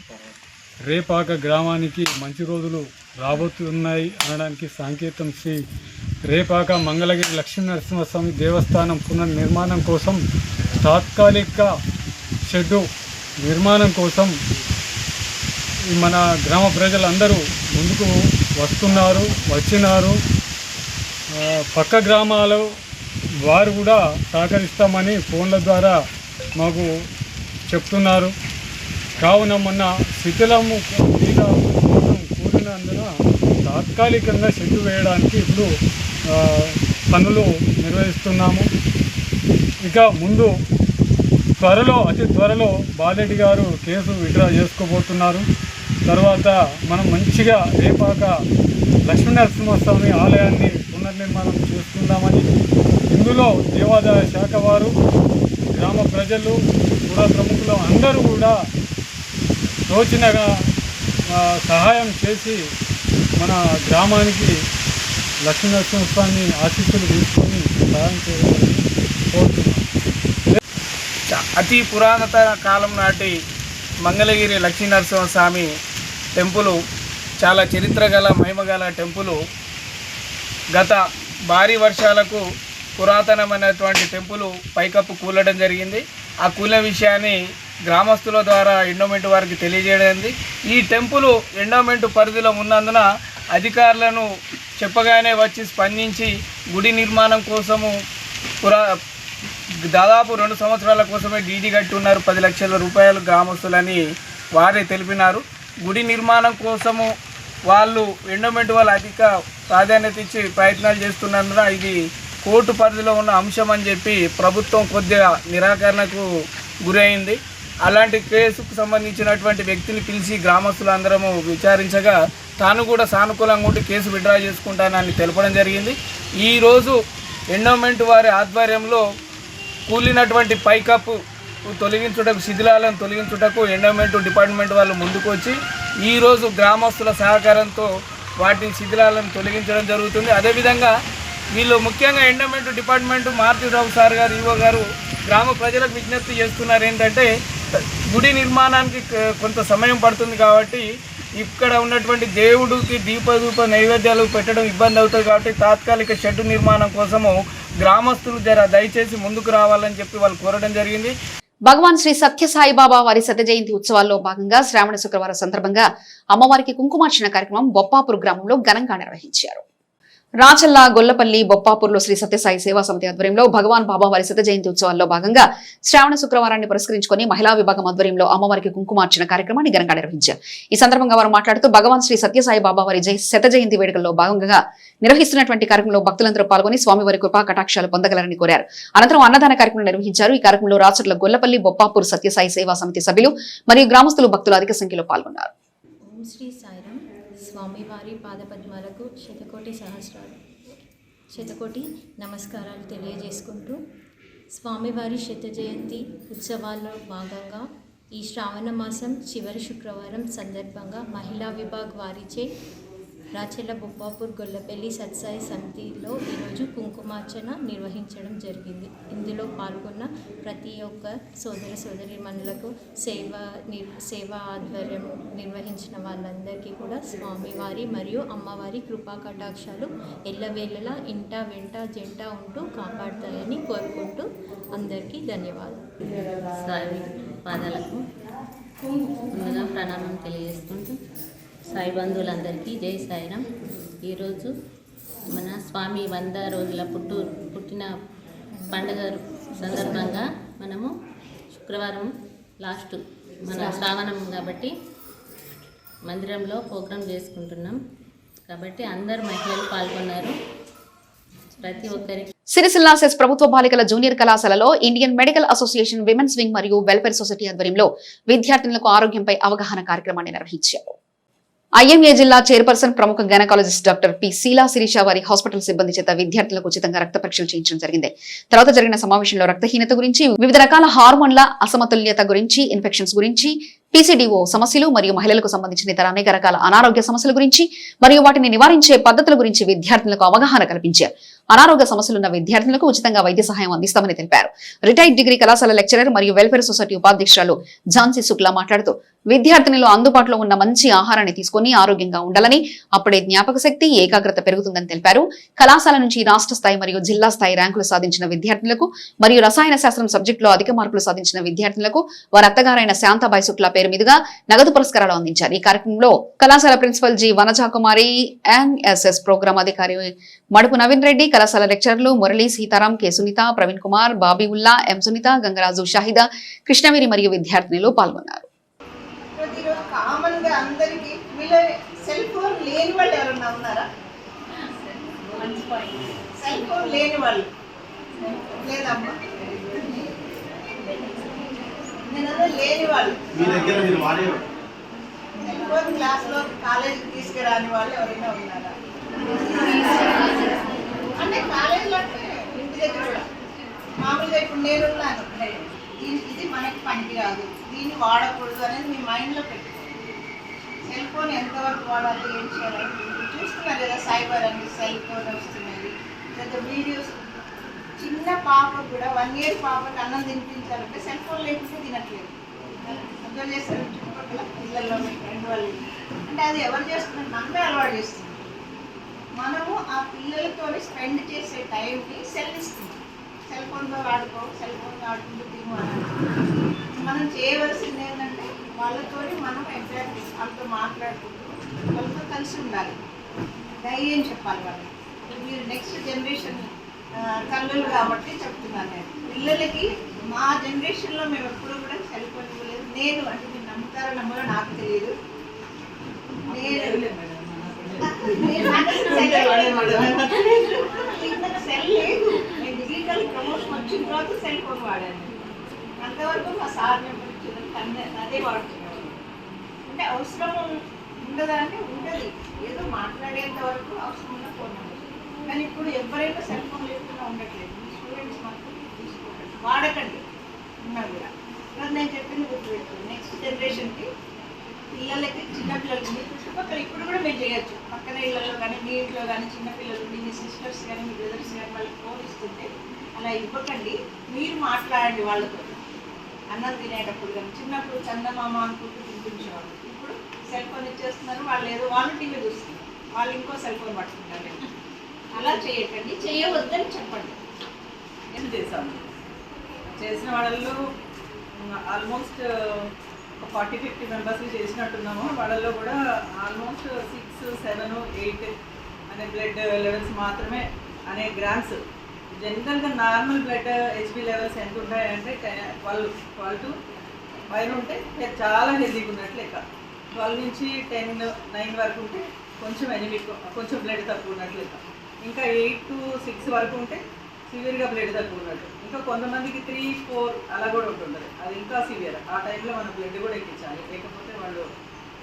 రేపాక గ్రామానికి మంచి రోజులు రాబోతున్నాయి అనడానికి సంకేతం శ్రీ రేపాక మంగళగిరి లక్ష్మీనరసింహస్వామి దేవస్థానం పునర్నిర్మాణం కోసం తాత్కాలిక షెడ్డు నిర్మాణం కోసం మన గ్రామ ప్రజలందరూ ముందుకు వచ్చినారు. పక్క గ్రామాలు వారు కూడా సహకరిస్తామని ఫోన్ల ద్వారా మాకు చెప్తున్నారు. కావున మొన్న శిథిలము మీద కూలినందున తాత్కాలికంగా షెడ్డు వేయడానికి ఇప్పుడు పనులు నిర్వహిస్తున్నాము. ఇక ముందు అతి త్వరలో బాలరెడ్డి గారు కేసు విత్డ్రా చేసుకోబోతున్నారు. తర్వాత మనం మంచిగా రేపాక లక్ష్మీనరసింహస్వామి ఆలయాన్ని పునర్నిర్మాణం చేసుకుందామని, ఇందులో దేవాదాయ శాఖ వారు, గ్రామ ప్రజలు, పుర ప్రముఖులు అందరూ కూడా తోచినగా సహాయం చేసి మన గ్రామానికి లక్ష్మీనరసింహస్వామి ఆశీస్సులు తీసుకొని సహాయం చేయాలని కోరుతున్నాం. అతి పురాతన కాలం నాటి మంగళగిరి లక్ష్మీనరసింహస్వామి టెంపుల్ చాలా చరిత్ర గల మహిమగల టెంపుల్. గత భారీ వర్షాలకు పురాతనమైనటువంటి టెంపుల్ పైకప్పు కూలడం జరిగింది. ఆ కూలిన విషయాన్ని గ్రామస్తుల ద్వారా ఎండోమెంట్ వారికి తెలియజేయడం. ఈ టెంపుల్ ఎండోమెంట్ పరిధిలో ఉన్నందున అధికారులను చెప్పగానే వచ్చి స్పందించి గుడి నిర్మాణం కోసము దాదాపు 2 సంవత్సరాల కోసమే డీడీ కట్టి ఉన్నారు, 10 లక్షల రూపాయలు గ్రామస్తులని వారే తెలిపినారు. గుడి నిర్మాణం కోసము వాళ్ళు ఎండోమెంట్ వాళ్ళు అధిక ప్రాధాన్యత ఇచ్చి ప్రయత్నాలు చేస్తున్నందున ఇది కోర్టు పరిధిలో ఉన్న అంశం అని చెప్పి ప్రభుత్వం కొద్దిగా నిరాకరణకు గురైంది. అలాంటి కేసుకు సంబంధించినటువంటి వ్యక్తిని పిలిచి గ్రామస్తులందరము విచారించగా తాను కూడా సానుకూలంగా ఉండి కేసు విత్డ్రా చేసుకుంటానని తెలపడం జరిగింది. ఈరోజు ఎండోమెంట్ వారి ఆధ్వర్యంలో కూలినటువంటి పైకప్పు తొలగించుటకు, శిథిలాలను తొలగించుటకు ఎండోమెంట్ డిపార్ట్మెంట్ వాళ్ళు ముందుకు వచ్చి ఈరోజు గ్రామస్తుల సహకారంతో వాటి శిథిలాలను తొలగించడం జరుగుతుంది. అదేవిధంగా వీళ్ళు ముఖ్యంగా ఎండోమెంట్ డిపార్ట్మెంట్ మారుతిరావు సార్ గారు, ఈవో గారు గ్రామ ప్రజలకు విజ్ఞప్తి చేస్తున్నారు ఏంటంటే, గుడి నిర్మాణానికి కొంత సమయం పడుతుంది కాబట్టి ఇక్కడ ఉన్నటువంటి దేవుడికి దీపధూప నైవేద్యాలు పెట్టడం ఇబ్బంది అవుతుంది కాబట్టి తాత్కాలిక షెడ్డు నిర్మాణం కోసము గ్రామస్తులు దయచేసి ముందుకు రావాలని చెప్పి వాళ్ళు కోరడం జరిగింది. భగవాన్ శ్రీ సత్యసాయిబాబా వారి శత జయంతి ఉత్సవాల్లో భాగంగా శ్రావణ శుక్రవారం సందర్భంగా అమ్మవారికి కుంకుమార్చన కార్యక్రమం బొప్పాపూర్ గ్రామంలో ఘనంగా నిర్వహించారు. రాచల్ల గొల్లపల్లి బొప్పాపూర్లో శ్రీ సత్యసాయి సేవా సమితి ఆధ్వర్యంలో భగవాన్ బాబా వారి శత జయంతి ఉత్సవాల్లో భాగంగా శ్రావణ శుక్రవారాన్ని పురస్కరించుకుని మహిళా విభాగం ఆధ్వర్యంలో అమ్మవారికి కుంకుమార్చన కార్యక్రమాన్ని ఘనంగా నిర్వహించారు. ఈ సందర్భంగా వారు మాట్లాడుతూ భగవాన్ శ్రీ సత్యసాయి బాబా వారి శత జయంతి వేడుకల్లో భాగంగా నిర్వహిస్తున్నటువంటి కార్యక్రమంలో భక్తులందరూ పాల్గొని స్వామివారి కృపా కటాక్షాలు పొందగలరని కోరారు. అనంతరం అన్నదాన కార్యక్రమం నిర్వహించారు. ఈ కార్యక్రమంలో రాచర్ల గొల్లపల్లి బొప్పాపూర్ సత్యసాయి సేవా సమితి సభ్యులు మరియు గ్రామస్తులు భక్తులు అధిక సంఖ్యలో పాల్గొన్నారు. స్వామివారి పాదపద్మాలకు శతకోటి నమస్కారాలు తెలియజేసుకుంటూ స్వామివారి శత జయంతి ఉత్సవాల్లో భాగంగా ఈ శ్రావణ మాసం చివరి శుక్రవారం సందర్భంగా మహిళా విభాగ్ వారిచే రాచర్ల బొప్పాపూర్ గొల్లపల్లి సత్సాయి సమితిలో ఈరోజు కుంకుమార్చన నిర్వహించడం జరిగింది. ఇందులో పాల్గొన్న ప్రతి ఒక్క సోదరీమణులకు సేవా ఆధ్వర్యం నిర్వహించిన వాళ్ళందరికీ కూడా స్వామివారి మరియు అమ్మవారి కృపా కటాక్షాలు ఎల్లవేళలా ఇంట వెంట జంట ఉంటూ కాపాడుతాయని కోరుకుంటూ అందరికీ ధన్యవాదాలు. సాయి పాదాలకు ముందుగా ప్రణామం తెలియజేసుకుంటూ సాయి బంధువులందరికీ జై సాయిరాం. ఈరోజు మన స్వామి 100 రోజుల పుట్టిన పండుగ సందర్భంగా మనము శుక్రవారం లాస్ట్ మన శ్రావణం కాబట్టి మందిరంలో ప్రోగ్రాం చేసుకుంటున్నాం కాబట్టి అందరు మహిళలు పాల్గొన్నారు. ప్రతి ఒక్కరికి సిరిసిల్ల సెస్ ప్రభుత్వ బాలికల జూనియర్ కళాశాలలో Indian medical association women's wing మరియు వెల్ఫేర్ సొసైటీ ఆధ్వర్యంలో విద్యార్థినులకు ఆరోగ్యంపై అవగాహన కార్యక్రమాన్ని నిర్వహించారు. ఐఎంఏ జిల్లా చైర్పర్సన్ ప్రముఖ gynaecologist doctor P Sheela Sirisha వారి హాస్పిటల్ సిబ్బంది చేత విద్యార్థులకు ఉచితంగా రక్త పరీక్షలు చేయించడం జరిగింది. తర్వాత జరిగిన సమావేశంలో రక్తహీనత గురించి, వివిధ రకాల హార్మోన్ల అసమతుల్యత గురించి, ఇన్ఫెక్షన్స్ గురించి, పీసీడీఓ సమస్యలు మరియు మహిళలకు సంబంధించిన ఇతర అనేక రకాల అనారోగ్య సమస్యల గురించి మరియు వాటిని నివారించే పద్ధతుల గురించి విద్యార్థులకు అవగాహన కల్పించారు. అనారోగ్య సమస్యలున్న విద్యార్థులకు ఉచితంగా వైద్య సహాయం అందిస్తామని తెలిపారు. రిటైర్డ్ డిగ్రీ కళాశాల లెక్చరర్ మరియు వెల్ఫేర్ సొసైటీ ఉపాధ్యక్షురాలు ఝాన్సీ శుక్లా మాట్లాడుతూ విద్యార్థినులు అందుబాటులో ఉన్న మంచి ఆహారాన్ని తీసుకుని ఆరోగ్యంగా ఉండాలని, అప్పుడే జ్ఞాపక శక్తి, ఏకాగ్రత పెరుగుతుందని తెలిపారు. కళాశాల నుంచి రాష్ట్ర స్థాయి మరియు జిల్లా స్థాయి ర్యాంకులు సాధించిన విద్యార్థులకు మరియు రసాయన శాస్త్రం సబ్జెక్టులో అధిక మార్కులు సాధించిన విద్యార్థులకు వారి అత్తగారైన శాంతాబాయి శుక్లా పేరు మీదుగా నగదు పురస్కారాలు అందించారు. ఈ కార్యక్రమంలో కళాశాల ప్రిన్సిపల్ జి వనజాకుమారి, ఎన్ఎస్ఎస్ ప్రోగ్రాం అధికారి మడుపు నవీన్ రెడ్డి, కళాశాల లెక్చరర్లు మురళీ, సీతారాం, కె సునీత, ప్రవీణ్ కుమార్, బాబీవుల్లా, ఎం సునీత, గంగరాజు, షాహిదా, కృష్ణవేణి మరియు విద్యార్థినులు పాల్గొన్నారు. ప్రతిరోజు కామన్ గా అందరికి సెల్ ఫోన్ లేని వాళ్ళు ఎవరన్నా ఉన్నారా? సెల్ ఫోన్ లేని వాళ్ళు లేదమ్మా, నేను లేని వాళ్ళు. సెల్ ఫోన్ క్లాస్ లో కాలేజీకి తీసుకురాని వాళ్ళు ఎవరైనా ఉన్నారా? అంటే కాలేజీలో అంటే ఇంటి దగ్గర కూడా మామూలుగా ఇప్పుడు నేనున్నాను, ఇది మనకి పనికి రాదు, దీన్ని వాడకూడదు అనేది మీ మైండ్లో పెట్టుకోండి. సెల్ ఫోన్ ఎంతవరకు వాడాలి, ఏం చేయాలి చూస్తున్నారు కదా, సైబర్ అని సెల్ ఫోన్ వస్తున్నది, లేదా వీడియోస్. చిన్న పాప కూడా 1 year పాపకి అన్నం తినిపించాలంటే సెల్ ఫోన్ లేకుంటే తినట్లేదు. అర్థం చేస్తారు చుట్టుపక్కల పిల్లల్లో మీ ఫ్రెండ్ వాళ్ళు. అంటే అది ఎవరు చేస్తున్నారు? మనమే అలవాటు చేస్తుంది. మనము ఆ పిల్లలతో స్పెండ్ చేసే టైంని సెల్ ఇస్తుంది. సెల్ ఫోన్లో ఆడుకో, సెల్ ఫోన్లో ఆడుకుంటూ తిను అని. మనం చేయవలసింది ఏంటంటే వాళ్ళతో మనం ఎగ్జాక్ట్ వాళ్ళతో మాట్లాడుకుంటూ వాళ్ళతో కలిసి ఉండాలి, ధైర్యం చెప్పాలి వాళ్ళకి. మీరు నెక్స్ట్ జనరేషన్ తల్లులు కాబట్టి చెప్తున్నాను నేను పిల్లలకి. మా జనరేషన్లో మేము ఎప్పుడు కూడా సెల్ ఫోన్ ఇవ్వలేదు. నేను అంటే మీరు నమ్ముతారో నమ్మరో నాకు తెలియదు, సెల్ లేదు. నేను డిజిటల్ ప్రమోషన్ వచ్చిన తర్వాత సెల్ ఫోన్ వాడాను. అంతవరకు మా సార్ అదే వాడుతున్నాను. అంటే అవసరం ఉండదా అంటే ఉండదు, ఏదో మాట్లాడేంత వరకు అవసరం ఉన్న ఫోన్ ఉండదు. కానీ ఇప్పుడు ఎవరైనా సెల్ ఫోన్ లేకుండా ఉండట్లేదు. మీ స్టూడెంట్స్ మాత్రం తీసుకోండి, వాడకండి ఉన్నా కూడా. నేను చెప్పింది గుర్తుపెట్టుకోండి. నెక్స్ట్ జనరేషన్కి పిల్లలకి, చిన్నపిల్లలకి మీ చుట్టుపక్కల ఇప్పుడు కూడా మీరు చేయొచ్చు. పక్కన ఇళ్ళలో కానీ మీ ఇంట్లో కానీ చిన్నపిల్లలు, మీ సిస్టర్స్ కానీ మీ బ్రదర్స్ కానీ వాళ్ళకి ఫోన్ ఇస్తుంటే అలా ఇవ్వకండి. మీరు మాట్లాడండి వాళ్ళతో. అన్నం తినేటప్పుడు కానీ చిన్నప్పుడు చందమామ అనుకుంటూ తినిపించేవాళ్ళు. ఇప్పుడు సెల్ ఫోన్ ఇచ్చేస్తున్నారు. వాళ్ళు ఏదో వాళ్ళు టీవీ చూస్తున్నారు, వాళ్ళు ఇంకో సెల్ ఫోన్ పట్టుకుంటారు. అలా చేయకండి, చేయవద్దని చెప్పండి. ఏం చేశాము? చేసిన వాళ్ళల్లో ఆల్మోస్ట్ 40-50 మెంబర్స్ని చేసినట్టున్నాము. వాళ్ళల్లో కూడా ఆల్మోస్ట్ 6, 7, 8 అనే బ్లడ్ లెవెల్స్ మాత్రమే, అనే గ్రామ్స్. జనరల్గా నార్మల్ బ్లడ్ హెచ్బి లెవెల్స్ ఎంత ఉంటాయంటే 12 పైన ఉంటే చాలా హెల్దీగా ఉన్నట్లు లెక్క. 12 నుంచి 10, 9 వరకు ఉంటే కొంచెం ఎనిమిక్, కొంచెం బ్లడ్ తక్కువ ఉన్నట్లు లెక్క. ఇంకా 8 to 6 వరకు ఉంటే సివియర్గా బ్లడ్ తక్కువ ఉన్నట్టు. ఇంకా కొంతమందికి 3, 4 అలా కూడా ఉంటుంటుంది, అది ఇంకా సివియర్. ఆ టైంలో మనం బ్లడ్ కూడా ఎక్కించాలి, లేకపోతే వాళ్ళు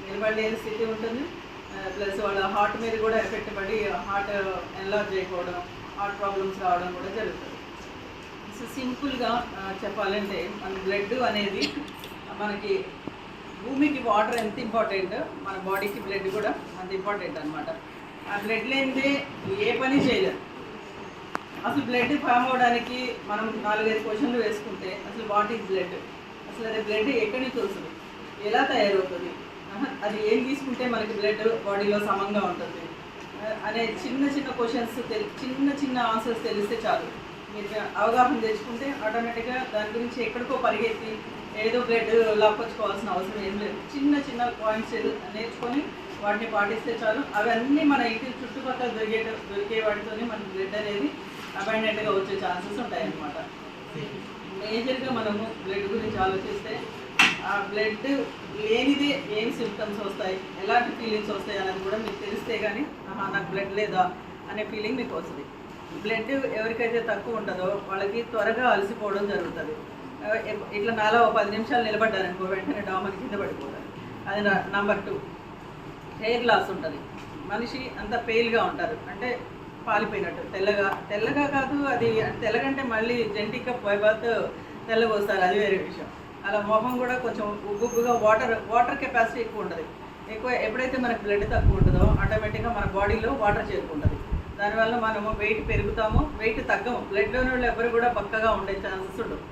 నిలబడలేని స్థితి ఉంటుంది. ప్లస్ వాళ్ళ హార్ట్ మీద కూడా ఎఫెక్ట్ పడి హార్ట్ ఎన్లార్జ్ అయిపోవడం, హార్ట్ ప్రాబ్లమ్స్ రావడం కూడా జరుగుతుంది. సో సింపుల్గా చెప్పాలంటే మన బ్లడ్ అనేది మనకి భూమికి వాటర్ ఎంత ఇంపార్టెంట్, మన బాడీకి బ్లడ్ కూడా అంత ఇంపార్టెంట్ అనమాట. ఆ బ్లడ్ లేనిదే ఏ పని చేయలేదు. అసలు బ్లడ్ ఫామ్ అవడానికి మనం 4-5 క్వశ్చన్లు వేసుకుంటే అసలు వాట్ ఈజ్ బ్లడ్, అసలు అది బ్లడ్ ఎక్కడి నుంచి వస్తుంది, ఎలా తయారవుతుంది, అది ఏం తీసుకుంటే మనకి బ్లడ్ బాడీలో సమంగా ఉంటుంది అనే చిన్న క్వశ్చన్స్, చిన్న ఆన్సర్స్ తెలిస్తే చాలు. మీరు అవగాహన తెచ్చుకుంటే ఆటోమేటిక్గా దాని గురించి ఎక్కడికో పరిగెత్తి ఏదో బ్లడ్ లాక్కొచ్చుకోవాల్సిన అవసరం ఏం లేదు. చిన్న పాయింట్స్ నేర్చుకొని వాటిని పాటిస్తే చాలు. అవన్నీ మన ఇంటి చుట్టుపక్కల దొరికే వాటితోనే మన బ్లడ్ అనేది అబాండెంట్గా వచ్చే ఛాన్సెస్ ఉంటాయన్నమాట. మేజర్గా మనము బ్లడ్ గురించి ఆలోచిస్తే ఆ బ్లడ్ లేనిదే ఏం సిమ్టమ్స్ వస్తాయి, ఎలాంటి ఫీలింగ్స్ వస్తాయి అనేది కూడా మీకు తెలిస్తే కానీ నాకు బ్లడ్ లేదా అనే ఫీలింగ్ మీకు వస్తుంది. బ్లడ్ ఎవరికైతే తక్కువ ఉంటుందో వాళ్ళకి త్వరగా అలసిపోవడం జరుగుతుంది. ఇట్లా నాలో 10 నిమిషాలు నిలబడ్డారనుకో వెంటనే డామని కింద పడిపోతారు. అది నెంబర్ 2. హెయిర్ లాస్ ఉంటుంది, మనిషి అంత పెయిల్గా ఉంటారు, అంటే పాలిపోయినట్టు తెల్లగా కాదు, అది తెల్లగంటే మళ్ళీ జెంటిక్గా పోయిపోతే తెల్లగా వస్తారు, అది వేరే విషయం. అలా మొహం కూడా కొంచెం ఉగ్గుగా వాటర్ కెపాసిటీ ఎక్కువ ఉంటుంది. ఎప్పుడైతే మనకు బ్లడ్ తక్కువ ఉంటుందో ఆటోమేటిక్గా మన బాడీలో వాటర్ చేరుకుంటుంది. దానివల్ల మనము వెయిట్ పెరుగుతాము, వెయిట్ తగ్గము. బ్లడ్లోని వాళ్ళు ఎవరు కూడా పక్కగా ఉండే ఛాన్సెస్ ఉండవు.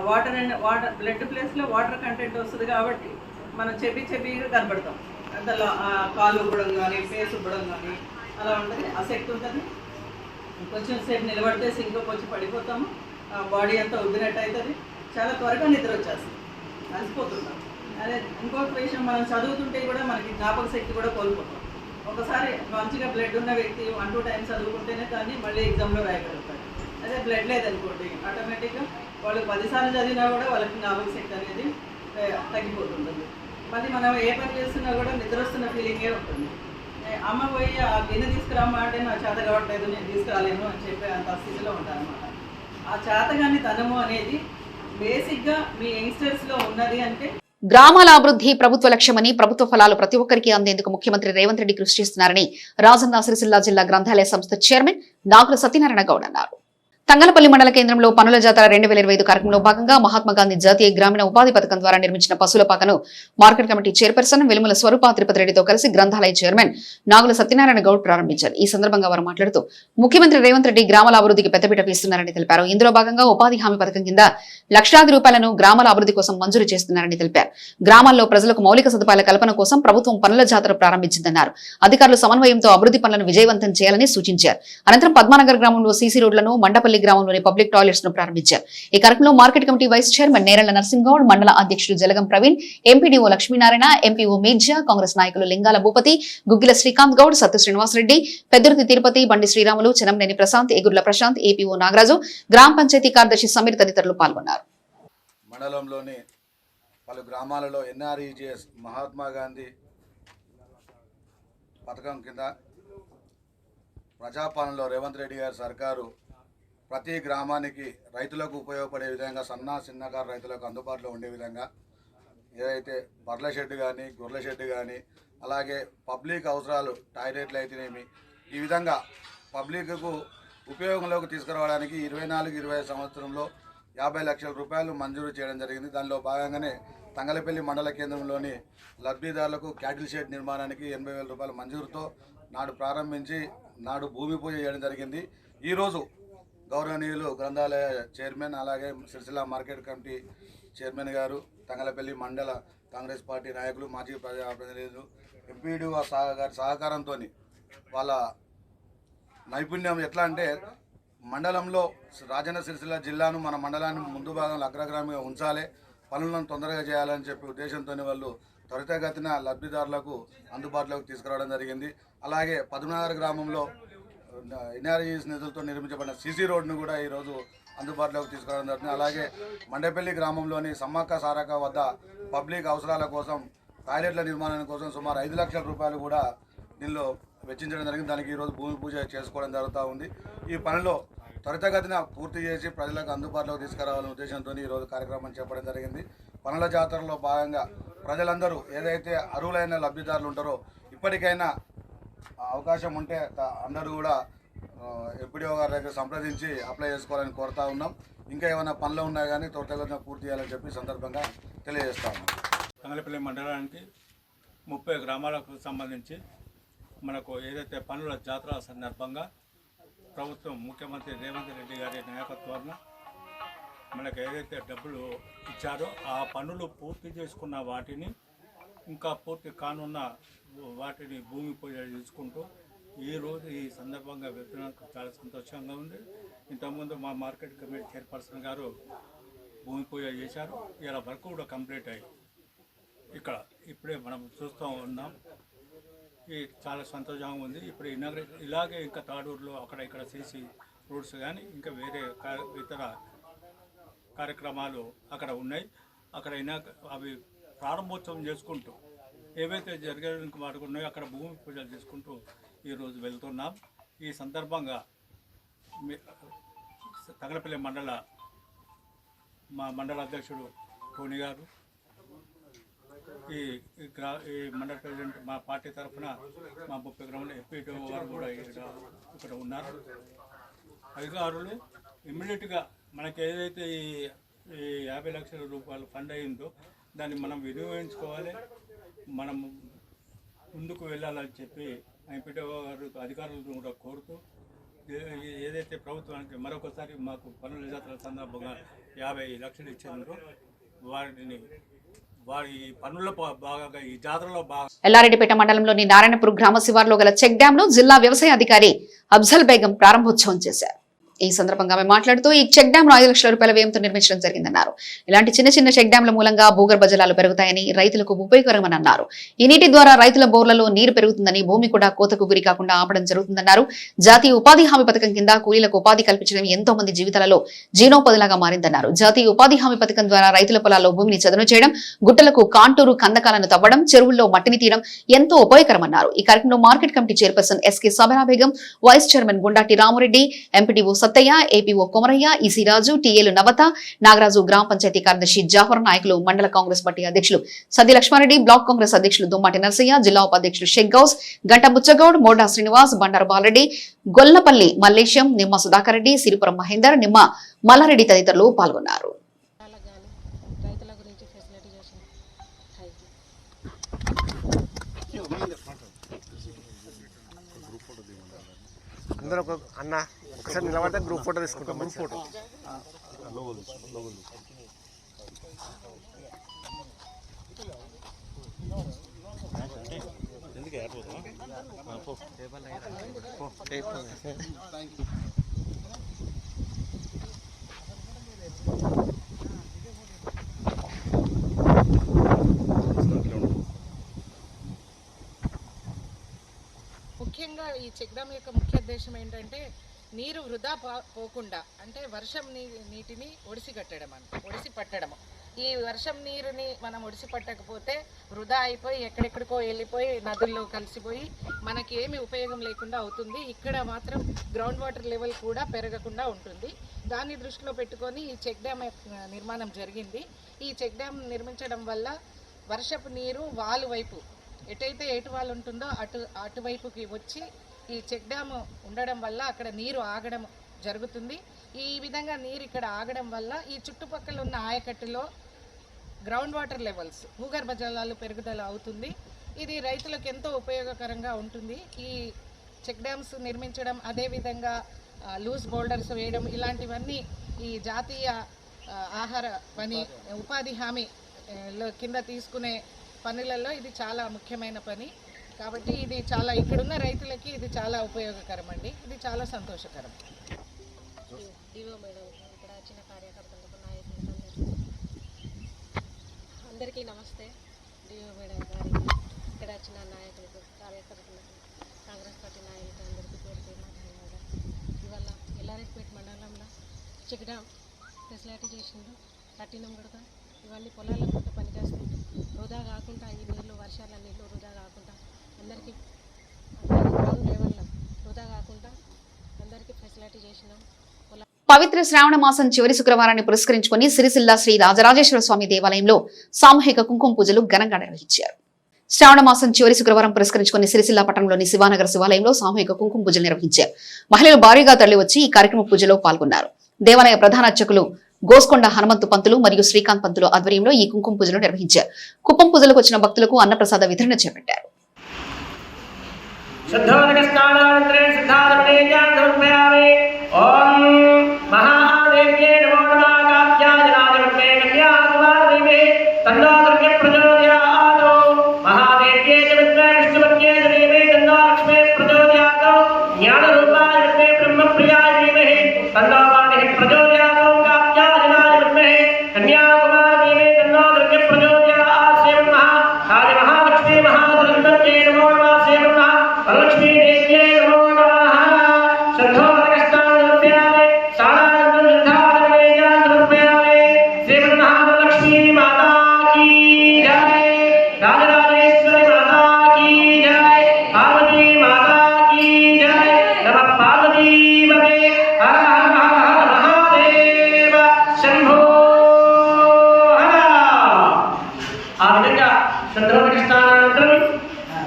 వాటర్ బ్లడ్ ప్లేస్లో వాటర్ కంటెంట్ వస్తుంది కాబట్టి మనం చెబ్బిగా కనబడతాం. అంతలో కాలు ఉబ్బడం కానీ ఫేస్ ఉబ్బడం కానీ అలా ఉంటుంది, ఆ శక్తి ఉంటుంది. కొంచెం సేపు నిలబడితే సింకోకి వచ్చి పడిపోతాము, బాడీ అంతా ఉబ్బినట్టు అవుతుంది, చాలా త్వరగా నిద్ర వచ్చేస్తుంది, అలసిపోతుంటాం. అదే ఇంకొక విషయం, మనం చదువుతుంటే కూడా మనకి జ్ఞాపక శక్తి కూడా కోల్పోతాం. ఒకసారి మంచిగా బ్లడ్ ఉన్న వ్యక్తి 1-2 టైమ్స్ చదువుకుంటేనే దాన్ని మళ్ళీ ఎగ్జామ్లో రాయగలుగుతారు. అదే బ్లడ్ లేదనుకోండి ఆటోమేటిక్గా వాళ్ళు 10 సార్లు చదివినా కూడా వాళ్ళకి జ్ఞాపక శక్తి అనేది తగ్గిపోతుంటుంది. మళ్ళీ మనం ఏ పని చేస్తున్నా కూడా నిద్ర వస్తున్న ఫీలింగే ఉంటుంది. అమ్మ పోయి ఆ గిన్నె తీసుకురామ్మా అంటే నా చేత కావట్లేదు, నేను తీసుకురాలేను అని చెప్పే అంత స్థితిలో ఉంటాను అనమాట. ఆ చేతగాని తనము అనేది బేసిక్గా మీ యంగ్స్టర్స్లో ఉన్నది అంటే. గ్రామాల అభివృద్ధి ప్రభుత్వ లక్ష్యమని, ప్రభుత్వ ఫలాలు ప్రతి ఒక్కరికి అందేందుకు ముఖ్యమంత్రి రేవంత్ రెడ్డి కృషి చేస్తున్నారని రాజన్న సిరిసిల్ల జిల్లా గ్రంథాలయ సంస్థ చైర్మన్ నాగుల సత్యనారాయణ గౌడ్ అన్నారు. తంగలపల్లి మండల కేంద్రంలో పనుల జాతర 2025 కార్యక్రమంలో భాగంగా మహాత్మాగాంధీ జాతీయ గ్రామీణ ఉపాధి పథకం ద్వారా నిర్మించిన పశువుల పాకను మార్కెట్ కమిటీ చైర్పర్సన్ వెలుమల స్వరూప తిరుపతి రెడ్డితో కలిసి గ్రంథాలయ చైర్మన్ నాగుల సత్యనారాయణ గౌడ్ ప్రారంభించారు. ఈ సందర్భంగా వారు మాట్లాడుతూ ముఖ్యమంత్రి రేవంత్ రెడ్డి గ్రామాల అభివృద్ధికి పెద్దపీట వేస్తున్నారని తెలిపారు. ఇందులో భాగంగా ఉపాధి హామీ పథకం కింద లక్షలాది రూపాయలను గ్రామాల అభివృద్ధి కోసం మంజూరు చేస్తున్నారని తెలిపారు. గ్రామాల్లో ప్రజలకు మౌలిక సదుపాయాల కల్పన కోసం ప్రభుత్వం పనుల జాతర ప్రారంభించిందన్నారు. అధికారులు సమన్వయంతో అభివృద్ధి పనులను విజయవంతం చేయాలని సూచించారు. అనంతరం పద్మానగర్ గ్రామంలో సీసీ రోడ్లను, మండపల్లి గ్రామంలోని పబ్లిక్ టాయిలెట్స్ ను ప్రారంభించారు. ఈ కార్యక్రమంలో market committee vice chairman Nerella నర్సింగౌడ్, మండల అధ్యక్షుడు జలగం ప్రవీణ్, ఎంపీడీఓ లక్ష్మీనారాయణ, ఎంపీఓ మీర్జా, కాంగ్రెస్ నాయకులు లింగాల భూపతి, గుగ్గిల శ్రీకాంత్ గౌడ్, సత్తు శ్రీనివాసరెడ్డి, పెద్దుర్తి తిరుపతి, బండి శ్రీరాములు, చెనంనేని ప్రశాంత్, ఎగుర్ల ప్రశాంత్, ఏపీఓ నాగరాజు, గ్రామ పంచాయతీ కార్యదర్శి సమీర్ తదితరులు పాల్గొన్నారు. మండలంలోని పలు గ్రామాలలో ఎన్ఆర్ఈజీఎస్ మహాత్మా గాంధీ పథకం కింద ప్రజాపాలనలో రేవంత్ రెడ్డి గారి సర్కారు ప్రతి గ్రామానికి రైతులకు ఉపయోగపడే విధంగా చిన్నకారు రైతులకు అందుబాటులో ఉండే విధంగా ఏదైతే బర్ల షెడ్ కానీ గొర్రెల షెడ్ కానీ అలాగే పబ్లిక్ అవసరాలు టాయిలెట్లు అయితేనేమి ఈ విధంగా పబ్లిక్కు ఉపయోగంలోకి తీసుకురావడానికి 24-25 సంవత్సరంలో 50 లక్షల రూపాయలు మంజూరు చేయడం జరిగింది. దానిలో భాగంగానే తంగలపల్లి మండల కేంద్రంలోని లబ్ధిదారులకు క్యాటిల్ షెడ్ నిర్మాణానికి 80,000 రూపాయల మంజూరుతో నాడు ప్రారంభించి నాడు భూమి పూజ చేయడం జరిగింది. ఈరోజు గౌరవనీయులు గ్రంథాలయ చైర్మన్ అలాగే సిరిసిల్ల మార్కెట్ కమిటీ చైర్మన్ గారు, తంగలపల్లి మండల కాంగ్రెస్ పార్టీ నాయకులు, మాజీ ప్రజాప్రతినిధులు, ఎంపీడీఓ గారి సహకారంతో వాళ్ళ నైపుణ్యం ఎట్లా అంటే మండలంలో రాజన్న సిరిసిల్ల జిల్లాను మన మండలాన్ని ముందు భాగంలో అగ్రగామిగా ఉంచాలి, పనులను తొందరగా చేయాలని చెప్పి ఉద్దేశంతో వాళ్ళు త్వరితగతిన లబ్ధిదారులకు అందుబాటులోకి తీసుకురావడం జరిగింది. అలాగే పద్మనగర్ గ్రామంలో ఎన్ఆర్ఈఎస్ నిధులతో నిర్మించబడిన సీసీ రోడ్ను కూడా ఈరోజు అందుబాటులోకి తీసుకురావడం జరిగింది. అలాగే మండపల్లి గ్రామంలోని సమ్మక్క సారక్క వద్ద పబ్లిక్ అవసరాల కోసం టాయిలెట్ల నిర్మాణం కోసం సుమారు 5 లక్షల రూపాయలు కూడా దీనిలో వెచ్చించడం జరిగింది. దానికి ఈరోజు భూమి పూజ చేసుకోవడం జరుగుతూ ఉంది. ఈ పనిలో త్వరితగతిన పూర్తి చేసి ప్రజలకు అందుబాటులోకి తీసుకురావాలనే ఉద్దేశంతో ఈరోజు కార్యక్రమం చేపట్టడం జరిగింది. పనుల జాతరలో భాగంగా ప్రజలందరూ ఏదైతే అర్హులైన లబ్ధిదారులు ఉంటారో ఇప్పటికైనా అవకాశం ఉంటే అందరూ కూడా ఎంపీడీఓ గారి దగ్గర సంప్రదించి అప్లై చేసుకోవాలని కోరుతా ఉన్నాం. ఇంకా ఏమైనా పనులు ఉన్నా కానీ త్వరితగతిన పూర్తి చేయాలని చెప్పి సందర్భంగా తెలియజేస్తా ఉన్నాం. తంగలపల్లి మండలానికి 30 గ్రామాలకు సంబంధించి మనకు ఏదైతే పనుల జాతర సందర్భంగా ప్రభుత్వం ముఖ్యమంత్రి రేవంత్ రెడ్డి గారి నాయకత్వాన్ని మనకు ఏదైతే డబ్బులు ఇచ్చారో ఆ పనులు పూర్తి చేసుకున్న వాటిని ఇంకా పూర్తి కానున్న వాటిని భూమి పూజ చేసుకుంటూ ఈరోజు ఈ సందర్భంగా వెళ్తున్నందుకు చాలా సంతోషంగా ఉంది. ఇంతకుముందు మా మార్కెట్ కమిటీ చైర్పర్సన్ గారు భూమి పూజ చేశారు. ఇలా వర్క్ కూడా కంప్లీట్ అయ్యి ఇక్కడ ఇప్పుడే మనం చూస్తూ ఉన్నాం. ఈ చాలా సంతోషంగా ఉంది. ఇప్పుడు ఇలాగే ఇంకా తాడూరులో అక్కడ ఇక్కడ సీసీ రోడ్స్ కానీ ఇంకా వేరే ఇతర కార్యక్రమాలు అక్కడ ఉన్నాయి. అక్కడ అవి ప్రారంభోత్సవం చేసుకుంటూ ఏవైతే జరగడానికి వాటికి ఉన్నాయో అక్కడ భూమి పూజలు చేసుకుంటూ ఈరోజు వెళ్తున్నాం. ఈ సందర్భంగా తంగలపల్లి మా మండల అధ్యక్షుడు టోనీ గారు, ఈ మండల ప్రెసిడెంట్ మా పార్టీ తరఫున మా 30 గ్రాముల ఎంపీటీ వారు కూడా ఇక్కడ ఉన్నారు. అధికారులు ఇమ్మీడియట్గా మనకి ఏదైతే ఈ 50 లక్షల రూపాయలు ఫండ్ అయిందో దాన్ని మనం వినియోగించుకోవాలి, మనం ముందుకు వెళ్ళాలని చెప్పి ఎంపీటీ గారు అధికారులను కూడా కోరుతూ ఏదైతే ప్రభుత్వానికి మరొకసారి మాకు పన్నుల జాతర సందర్భంగా 50 లక్షలు ఇచ్చేందుకు వారి పన్నుల భాగంగా ఈ జాతరలో ఎల్లారెడ్డిపేట మండలంలోని నారాయణపూర్ గ్రామ శివార్లో గల చెక్ డ్యాం ను జిల్లా వ్యవసాయ అధికారి అఫ్జల్ బేగం ప్రారంభోత్సవం చేశారు. ఈ సందర్భంగా ఆమె మాట్లాడుతూ ఈ చెక్ డ్యాం 5 లక్షల రూపాయల వ్యయంతో నిర్మించడం జరిగిందన్నారు. ఇలాంటి చిన్న చిన్న చెక్ డ్యాంల మూలంగా భూగర్భ జలాలు పెరుగుతాయని, రైతులకు ఉపయోగకరమని అన్నారు. ఈ నీటి ద్వారా రైతుల బోర్లలో నీరు పెరుగుతుందని, భూమి కూడా కోతకు గురి కాకుండా ఆపడం జరుగుతుందన్నారు. జాతీయ ఉపాధి హామీ పథకం కింద కూలీలకు ఉపాధి కల్పించడం ఎంతో మంది జీవితాలలో జీవనోపాధిలాగా మారిందన్నారు. జాతీయ ఉపాధి హామీ పథకం ద్వారా రైతుల పొలాల్లో భూమిని చదును చేయడం, గుట్టలకు కాంటూరు కందకాలను తవ్వడం, చెరువుల్లో మట్టిని తీయడం ఎంతో ఉపయోగకరమన్నారు. ఈ కార్యక్రమంలో market committee chairperson SK Sabara Begum, vice chairman Gundati Ramareddy, MPTO Sattaiah, APO Komaraiah, EC Raju, టీఏలు నవత, నాగరాజు, గ్రామ పంచాయతీ కార్యదర్శి జాఫర్, నాయకులు మండల కాంగ్రెస్ పార్టీ అధ్యక్షులు సది లక్ష్మారెడ్డి, బ్లాక్ కాంగ్రెస్ అధ్యక్షులు దుమ్మాటి నరసయ్య, జిల్లా ఉపాధ్యక్షులు షేక్ గౌస్, గంట బుచ్చగౌడ్, మోడా శ్రీనివాస్, బండారు బాలరెడ్డి, గొల్లపల్లి మల్లేశం, నిమ్మ సుధాకర్ రెడ్డి, సిరిపురం మహేందర్, నిమ్మ మల్లారెడ్డి తదితరులు పాల్గొన్నారు. అందరూ అన్న ఒకసారి నిలబడితే గ్రూప్ ఫోటో తీసుకుంటాం. గ్రూప్ ఫోటో ముఖ్యంగా ఈ చెక్ డ్యామ్ యొక్క ముఖ్య ఉద్దేశం ఏంటంటే నీరు వృధా పోకుండా, అంటే వర్షం నీటిని ఒడిసి పట్టడము. ఈ వర్షం నీరుని మనం ఒడిసి పట్టకపోతే వృధా అయిపోయి ఎక్కడెక్కడికో వెళ్ళిపోయి నదుల్లో కలిసిపోయి మనకి ఏమి ఉపయోగం లేకుండా అవుతుంది. ఇక్కడ మాత్రం గ్రౌండ్ వాటర్ లెవెల్ కూడా పెరగకుండా ఉంటుంది. దాన్ని దృష్టిలో పెట్టుకొని ఈ చెక్ డ్యామ్ నిర్మాణం జరిగింది. ఈ చెక్ డ్యామ్ నిర్మించడం వల్ల వర్షపు నీరు వాలు వైపు ఎటైతే ఏటువాలు ఉంటుందో అటువైపుకి వచ్చి ఈ చెక్ డ్యామ్ ఉండడం వల్ల అక్కడ నీరు ఆగడం జరుగుతుంది. ఈ విధంగా నీరు ఇక్కడ ఆగడం వల్ల ఈ చుట్టుపక్కల ఉన్న ఆయకట్టులో గ్రౌండ్ వాటర్ లెవెల్స్, భూగర్భ జలాలు పెరుగుదల అవుతుంది. ఇది రైతులకు ఎంతో ఉపయోగకరంగా ఉంటుంది. ఈ చెక్ డ్యామ్స్ నిర్మించడం, అదేవిధంగా లూజ్ బోల్డర్స్ వేయడం, ఇలాంటివన్నీ ఈ జాతీయ ఆహార పని ఉపాధి హామీ కింద తీసుకునే పనులలో ఇది చాలా ముఖ్యమైన పని. కాబట్టి ఇది చాలా ఇక్కడున్న రైతులకి ఇది చాలా ఉపయోగకరం అండి. ఇది చాలా సంతోషకరం. అందరికీ నమస్తే. డిఓ మేడం గారికి, ఇక్కడ వచ్చిన నాయకులకు, కార్యకర్తలకు, కాంగ్రెస్ పార్టీ నాయకులకు అందరికీ పేరు ధన్యవాదాలు. ఇవాళ ఎల్లారెడ్డిపేట మండలంలో చెక్ డ్యామ్ ఫెసిలిటీ చేసిండు, కట్టినం కూడా. ఇవన్నీ పొలాలకు కూడా పనిచేస్తుంది. వృధా కాకుండా ఈ నీళ్ళు, వర్షాల నీళ్ళు వృధా కాకుండా అందరికీ గ్రౌండ్ లెవెల్లో వృధా కాకుండా అందరికీ ఫెసిలిటీ చేసినాం. పవిత్ర శ్రావణ మాసం చివరి శుక్రవారాన్ని పురస్కరించుకుని సిరిసిల్ల శ్రీ రాజరాజేశ్వర స్వామి దేవాలయంలో సామూహిక కుంకుమ పూజలు ఘనంగా నిర్వహించారు. శ్రావణ మాసం చివరి శుక్రవారం పురస్కరించుకుని సిరిసిల్ల పట్టణంలోని శివానగర్ శివాలయంలో సామూహిక కుంకుమ పూజలు నిర్వహించారు. మహిళలు భారీగా తరలివచ్చి ఈ కార్యక్రమ పూజలో పాల్గొన్నారు. దేవాలయ ప్రధాన అర్చకులు గోస్కొండ హనుమంతు పంతులు మరియు శ్రీకాంత్ పంతులు ఆధ్వర్యంలో ఈ కుంకుమ పూజలు నిర్వహించారు. కుప్పం పూజలకు వచ్చిన భక్తులకు అన్నప్రసాద వితరణ చేపట్టారు.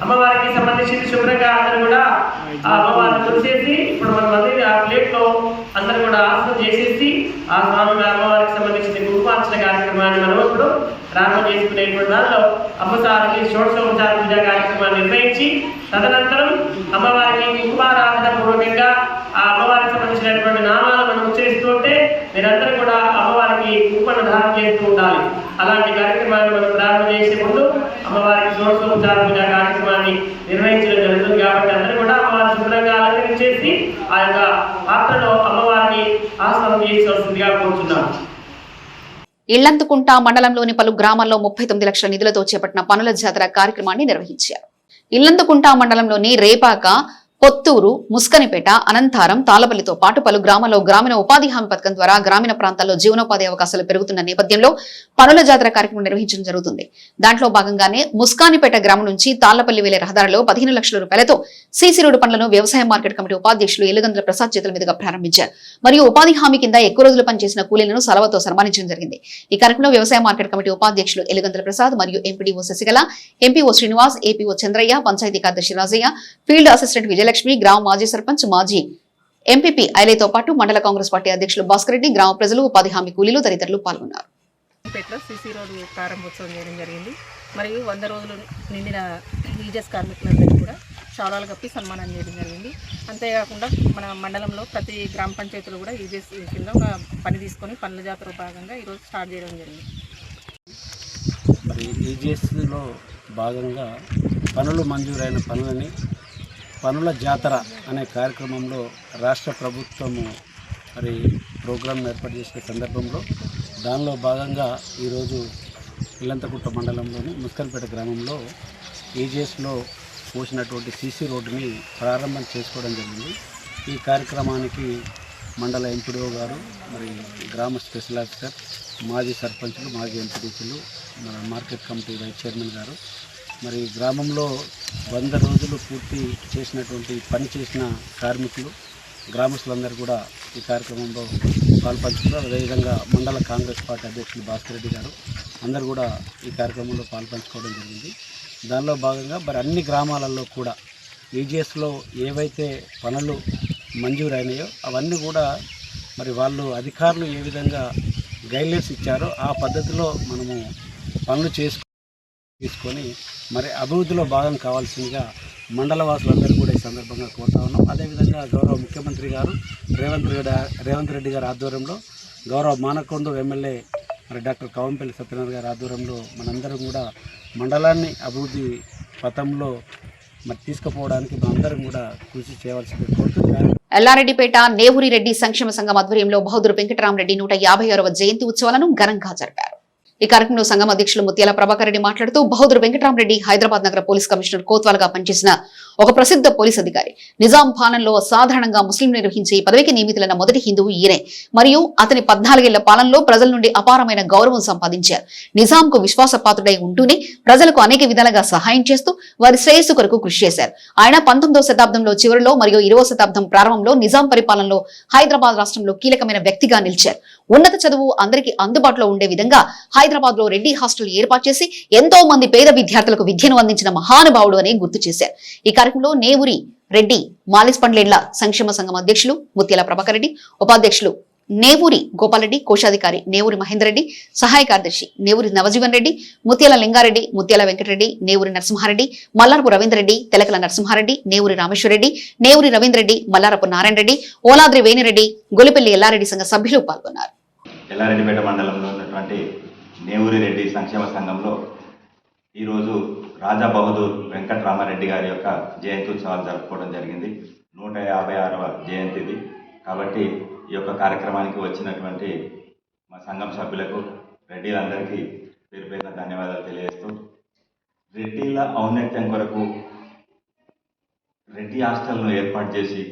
అమ్మవారికి సంబంధించి శుభ్రంగా అందరూ కూడా ఆ అమ్మవారిని తుడిచేసి ఇప్పుడు మనం అందరి ఆ ప్లేట్లో అందరూ కూడా ఆసనం చేసేసి ఆ స్వామి అమ్మవారికి సంబంధించిన కుంకుమార్చన కార్యక్రమాన్ని మనం ఇప్పుడు ప్రారంభం చేసుకునేటువంటి దానిలో అమ్మవారికి షోడశోపచార పూజా కార్యక్రమాన్ని నిర్వహించి తదనంతరం అమ్మవారికి కుంకుమారాధన పూర్వకంగా ఆ అమ్మవారికి సంబంధించినటువంటి నామాలు మనం ఉచ్చరిస్తూ ఉంటే మీరందరూ కూడా అమ్మవారికి కుంకుమను ధారణ చేస్తూ ఉండాలి. అలాంటి కార్యక్రమాన్ని మనం ప్రారంభం చేసే ముందు అమ్మవారికి షోడశోపచార పూజా కార్యక్రమాన్ని నిర్వహించడం జరుగుతుంది. కాబట్టి అందరూ కూడా అమ్మవారిని శుభ్రంగా అలంకరించేసి ఆ యొక్క పాత్రలో అమ్మవారిని ఆసనం చేసేవలసిందిగా కోరుతున్నాం. ఇల్లంతకుంట మండలంలోని పలు గ్రామాల్లో 39 లక్షల నిధులతో చేపట్టిన పనుల జాతర కార్యక్రమాన్ని నిర్వహించారు. ఇల్లంతకుంట మండలంలోని రేపాక, పొత్తూరు, ముస్కనిపేట, అనంతారం, తాళపల్లితో పాటు పలు గ్రామాల్లో గ్రామీణ ఉపాధి హామీ పథకం ద్వారా గ్రామీణ ప్రాంతాల్లో జీవనోపాధి అవకాశాలు పెరుగుతున్న నేపథ్యంలో పనుల జాతర కార్యక్రమం నిర్వహించడం జరుగుతుంది. దాంట్లో భాగంగానే ముస్కానిపేట గ్రామం నుంచి తాళ్లపల్లి వెళ్లే రహదారిలో 15 లక్షల రూపాయలతో సీసీ రోడ్డు పనులను వ్యవసాయ మార్కెట్ కమిటీ ఉపాధ్యక్షులు ఎలుగంద్ర ప్రసాద్ చేతుల మీదుగా ప్రారంభించారు. మరియు ఉపాధి హామీ కింద ఎక్కువ రోజులు పనిచేసిన కూలీలను సలవతో సన్మానించడం జరిగింది. ఈ కార్యక్రమంలో వ్యవసాయ మార్కెట్ కమిటీ ఉపాధ్యక్షులు ఎలుగంద్ర ప్రసాద్ మరియు MPDO Sasikala, MPO Srinivas, APO Chandraiah, panchayati కార్యదర్శి రాజయ్య, ఫీల్డ్ అసిస్టెంట్ విజయలక్ష్మి, గ్రామ మాజీ సర్పంచ్, మాజీ ఎంపీపీ ఐలతో పాటు మండల కాంగ్రెస్ పార్టీ అధ్యక్షులు భాస్కర్ రెడ్డి, గ్రామ ప్రజలు, ఉపాధి హామీ కూలీలు తదితరులు పాల్గొన్నారు. సీసీ రోడ్డు ప్రారంభోత్సవం చేయడం జరిగింది. మరియు 100 రోజులు నిండిన ఈజెస్ కార్మికులందరికీ కూడా శాలువాలు కప్పి సన్మానం చేయడం జరిగింది. అంతేకాకుండా మన మండలంలో ప్రతి గ్రామ పంచాయతీలో కూడా ఈజెస్ కింద ఒక పని తీసుకొని పనుల జాతర భాగంగా ఈరోజు స్టార్ట్ చేయడం జరిగింది. మరి ఈజీఎస్లో భాగంగా పనులు మంజూరైన పనులని పనుల జాతర అనే కార్యక్రమంలో రాష్ట్ర ప్రభుత్వము మరి ప్రోగ్రాం ఏర్పాటు చేసిన సందర్భంలో దానిలో భాగంగా ఈరోజు ఇల్లంతకుంట మండలంలోని ముస్కన్పేట గ్రామంలో ఈజీఎస్లో పోసినటువంటి సీసీ రోడ్డుని ప్రారంభం చేసుకోవడం జరిగింది. ఈ కార్యక్రమానికి మండల ఎంపీడీఓ గారు, మరి గ్రామ స్పెషల్ ఆఫీసర్, మాజీ సర్పంచులు, మాజీ ఎంపీడీసీలు, మన మార్కెట్ కమిటీ వైస్ చైర్మన్ గారు, మరి గ్రామంలో 100 రోజులు పూర్తి చేసినటువంటి పని చేసిన కార్మికులు, గ్రామస్తులందరూ కూడా ఈ కార్యక్రమంలో పాల్పంచుకున్నారు. అదేవిధంగా మండల కాంగ్రెస్ పార్టీ అధ్యక్షులు భాస్కర్ రెడ్డి గారు అందరూ కూడా ఈ కార్యక్రమంలో పాల్పంచుకోవడం జరిగింది. దానిలో భాగంగా మరి అన్ని గ్రామాలలో కూడా ఈజీఎస్లో ఏవైతే పనులు మంజూరైనాయో అవన్నీ కూడా మరి వాళ్ళు అధికారులు ఏ విధంగా గైడ్లైన్స్ ఇచ్చారో ఆ పద్ధతిలో మనము పనులు తీసుకొని మరి అభివృద్ధిలో భాగం కావాల్సిందిగా మండల వాసులందరూ కూడా ఈ సందర్భంగా కోరుతా ఉన్నాం. అదేవిధంగా గౌరవ ముఖ్యమంత్రి గారు రేవంత్ రెడ్డి గారి ఆధ్వర్యంలో, గౌరవ మానకొండ ఎమ్మెల్యే మరి డాక్టర్ కవంపల్లి సత్యనారాయణ గారి ఆధ్వర్యంలో మనందరం కూడా మండలాన్ని అభివృద్ధి పథంలో మరి తీసుకుపోవడానికి మనందరం కూడా కృషి చేయవలసింది కోరుతున్నాను. ఎల్లారెడ్డిపేట నేవూరి రెడ్డి సంక్షేమ సంఘం ఆధ్వర్యంలో బహదూర్ వెంకటరామరెడ్డి 156వ జయంతి ఉత్సవాలను ఘనంగా జరిపారు. ఈ కార్యక్రమంలో సంఘం అధ్యక్షులు ముత్యాల ప్రభాకర్ రెడ్డి మాట్లాడుతూ బహదూర్ వెంకటరామరెడ్డి హైదరాబాద్ నగర పోలీస్ కమిషనర్ కోత్వాల్గా పనిచేసిన ఒక ప్రసిద్ధ పోలీస్ అధికారి. నిజాం పాలనలో సాధారణంగా ముస్లిం నిర్వహించే ఈ పదవికి నియమితులైన మొదటి హిందువు ఈయనే. మరియు అతని 14 ఏళ్ల పాలనలో ప్రజల నుండి అపారమైన గౌరవం సంపాదించారు. నిజాంకు విశ్వాసపాత్రుడై ఉంటూనే ప్రజలకు అనేక విధాలుగా సహాయం చేస్తూ వారి శ్రేయస్సు కొరకు కృషి చేశారు. ఆయన 19వ శతాబ్దంలో చివరిలో మరియు 20వ శతాబ్దం ప్రారంభంలో నిజాం పరిపాలనలో హైదరాబాద్ రాష్ట్రంలో కీలకమైన వ్యక్తిగా నిలిచారు. ఉన్నత చదువు అందరికీ అందుబాటులో ఉండే విధంగా హైదరాబాద్ లో రెడ్డి హాస్టల్ ఏర్పాటు చేసి ఎంతో మంది పేద విద్యార్థులకు విద్యను అందించిన మహానుభావుడు అని గుర్తు చేశారు. ఈ కార్యక్రమంలో నేవూరి రెడ్డి మాలిస్ పండ్లేండ్ల సంక్షేమ సంఘం అధ్యక్షులు ముత్యాల ప్రభాకర్ రెడ్డి, ఉపాధ్యక్షులు నేవూరి గోపాలరెడ్డి, కోశాధికారి నేవూరి మహేందర్ రెడ్డి, సహాయ కార్యదర్శి నేవూరి నవజీవన్ రెడ్డి, ముత్యాల లింగారెడ్డి, ముత్యాల వెంకటరెడ్డి, నేవూరి నరసింహారెడ్డి, మల్లారపు రవీంద్రరెడ్డి, తెలకల నరసింహారెడ్డి, నేవూరి రామేశ్వరరెడ్డి, నేవూరి రవీంద్రరెడ్డి, మల్లారపు నారాయణరెడ్డి, ఓలాద్రి వేణిరెడ్డి, గొలిపల్లి ఎల్లారెడ్డి సంఘ సభ్యులు పాల్గొన్నారు. ఎల్లారెడ్డిపేట మండలంలో ఉన్నటువంటి నేవూరి రెడ్డి సంక్షేమ సంఘంలో ఈరోజు రాజా బహదూర్ వెంకటరామారెడ్డి గారి యొక్క జయంతి ఉత్సవాలు జరుపుకోవడం జరిగింది. 156వ జయంతిది. కాబట్టి ఈ యొక్క కార్యక్రమానికి వచ్చినటువంటి మా సంఘం సభ్యులకు, రెడ్డిలందరికీ పేరు పేరున ధన్యవాదాలు తెలియజేస్తూ, రెడ్డిల ఔన్నత్యం కొరకు రెడ్డి హాస్టల్ను ఏర్పాటు చేసి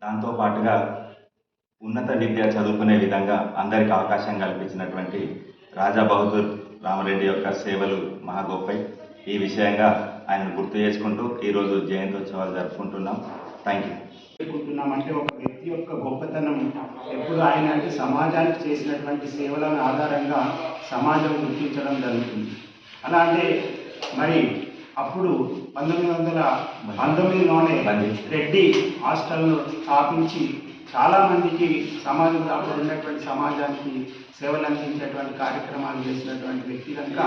దాంతోపాటుగా ఉన్నత విద్య చదువుకునే విధంగా అందరికీ అవకాశం కల్పించినటువంటి రాజా బహదూర్ రామరెడ్డి యొక్క సేవలు మహా గొప్పై. ఈ విషయంగా ఆయనను గుర్తు చేసుకుంటూ ఈరోజు జయంతోత్సవాలు జరుపుకుంటున్నాం. Thank you. అంటే ఒక వ్యక్తి యొక్క గొప్పతనం ఎప్పుడు ఆయన అంటే సమాజానికి చేసినటువంటి సేవలను ఆధారంగా సమాజం గుర్తించడం జరుగుతుంది. అలా అంటే మరి అప్పుడు 1919లోనే రెడ్డి హాస్టల్ను స్థాపించి చాలామందికి సమాజంలో అప్పుడు ఉన్నటువంటి సమాజానికి సేవలు అందించేటువంటి కార్యక్రమాలు చేసినటువంటి వ్యక్తి కనుక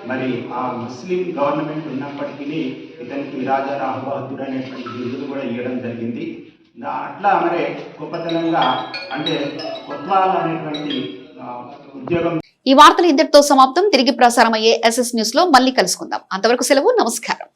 మరి ఆ ముస్లిం గవర్నమెంట్ ఉన్నప్పటికీ ఇతనికి రాజా రావ్ బహదూర్ అనేటువంటి బిరుదులు కూడా ఇవ్వడం జరిగింది. అట్లా మరి గొప్పతనంగా అంటే కొత్వాల్ అనేటువంటి ఉద్యోగం. ఈ వార్తలు ఇంతటితో సమాప్తం. తిరిగి ప్రసారం అయ్యే SS న్యూస్ లో మళ్ళీ కలుసుకుందాం. అంతవరకు సెలవు. నమస్కారం.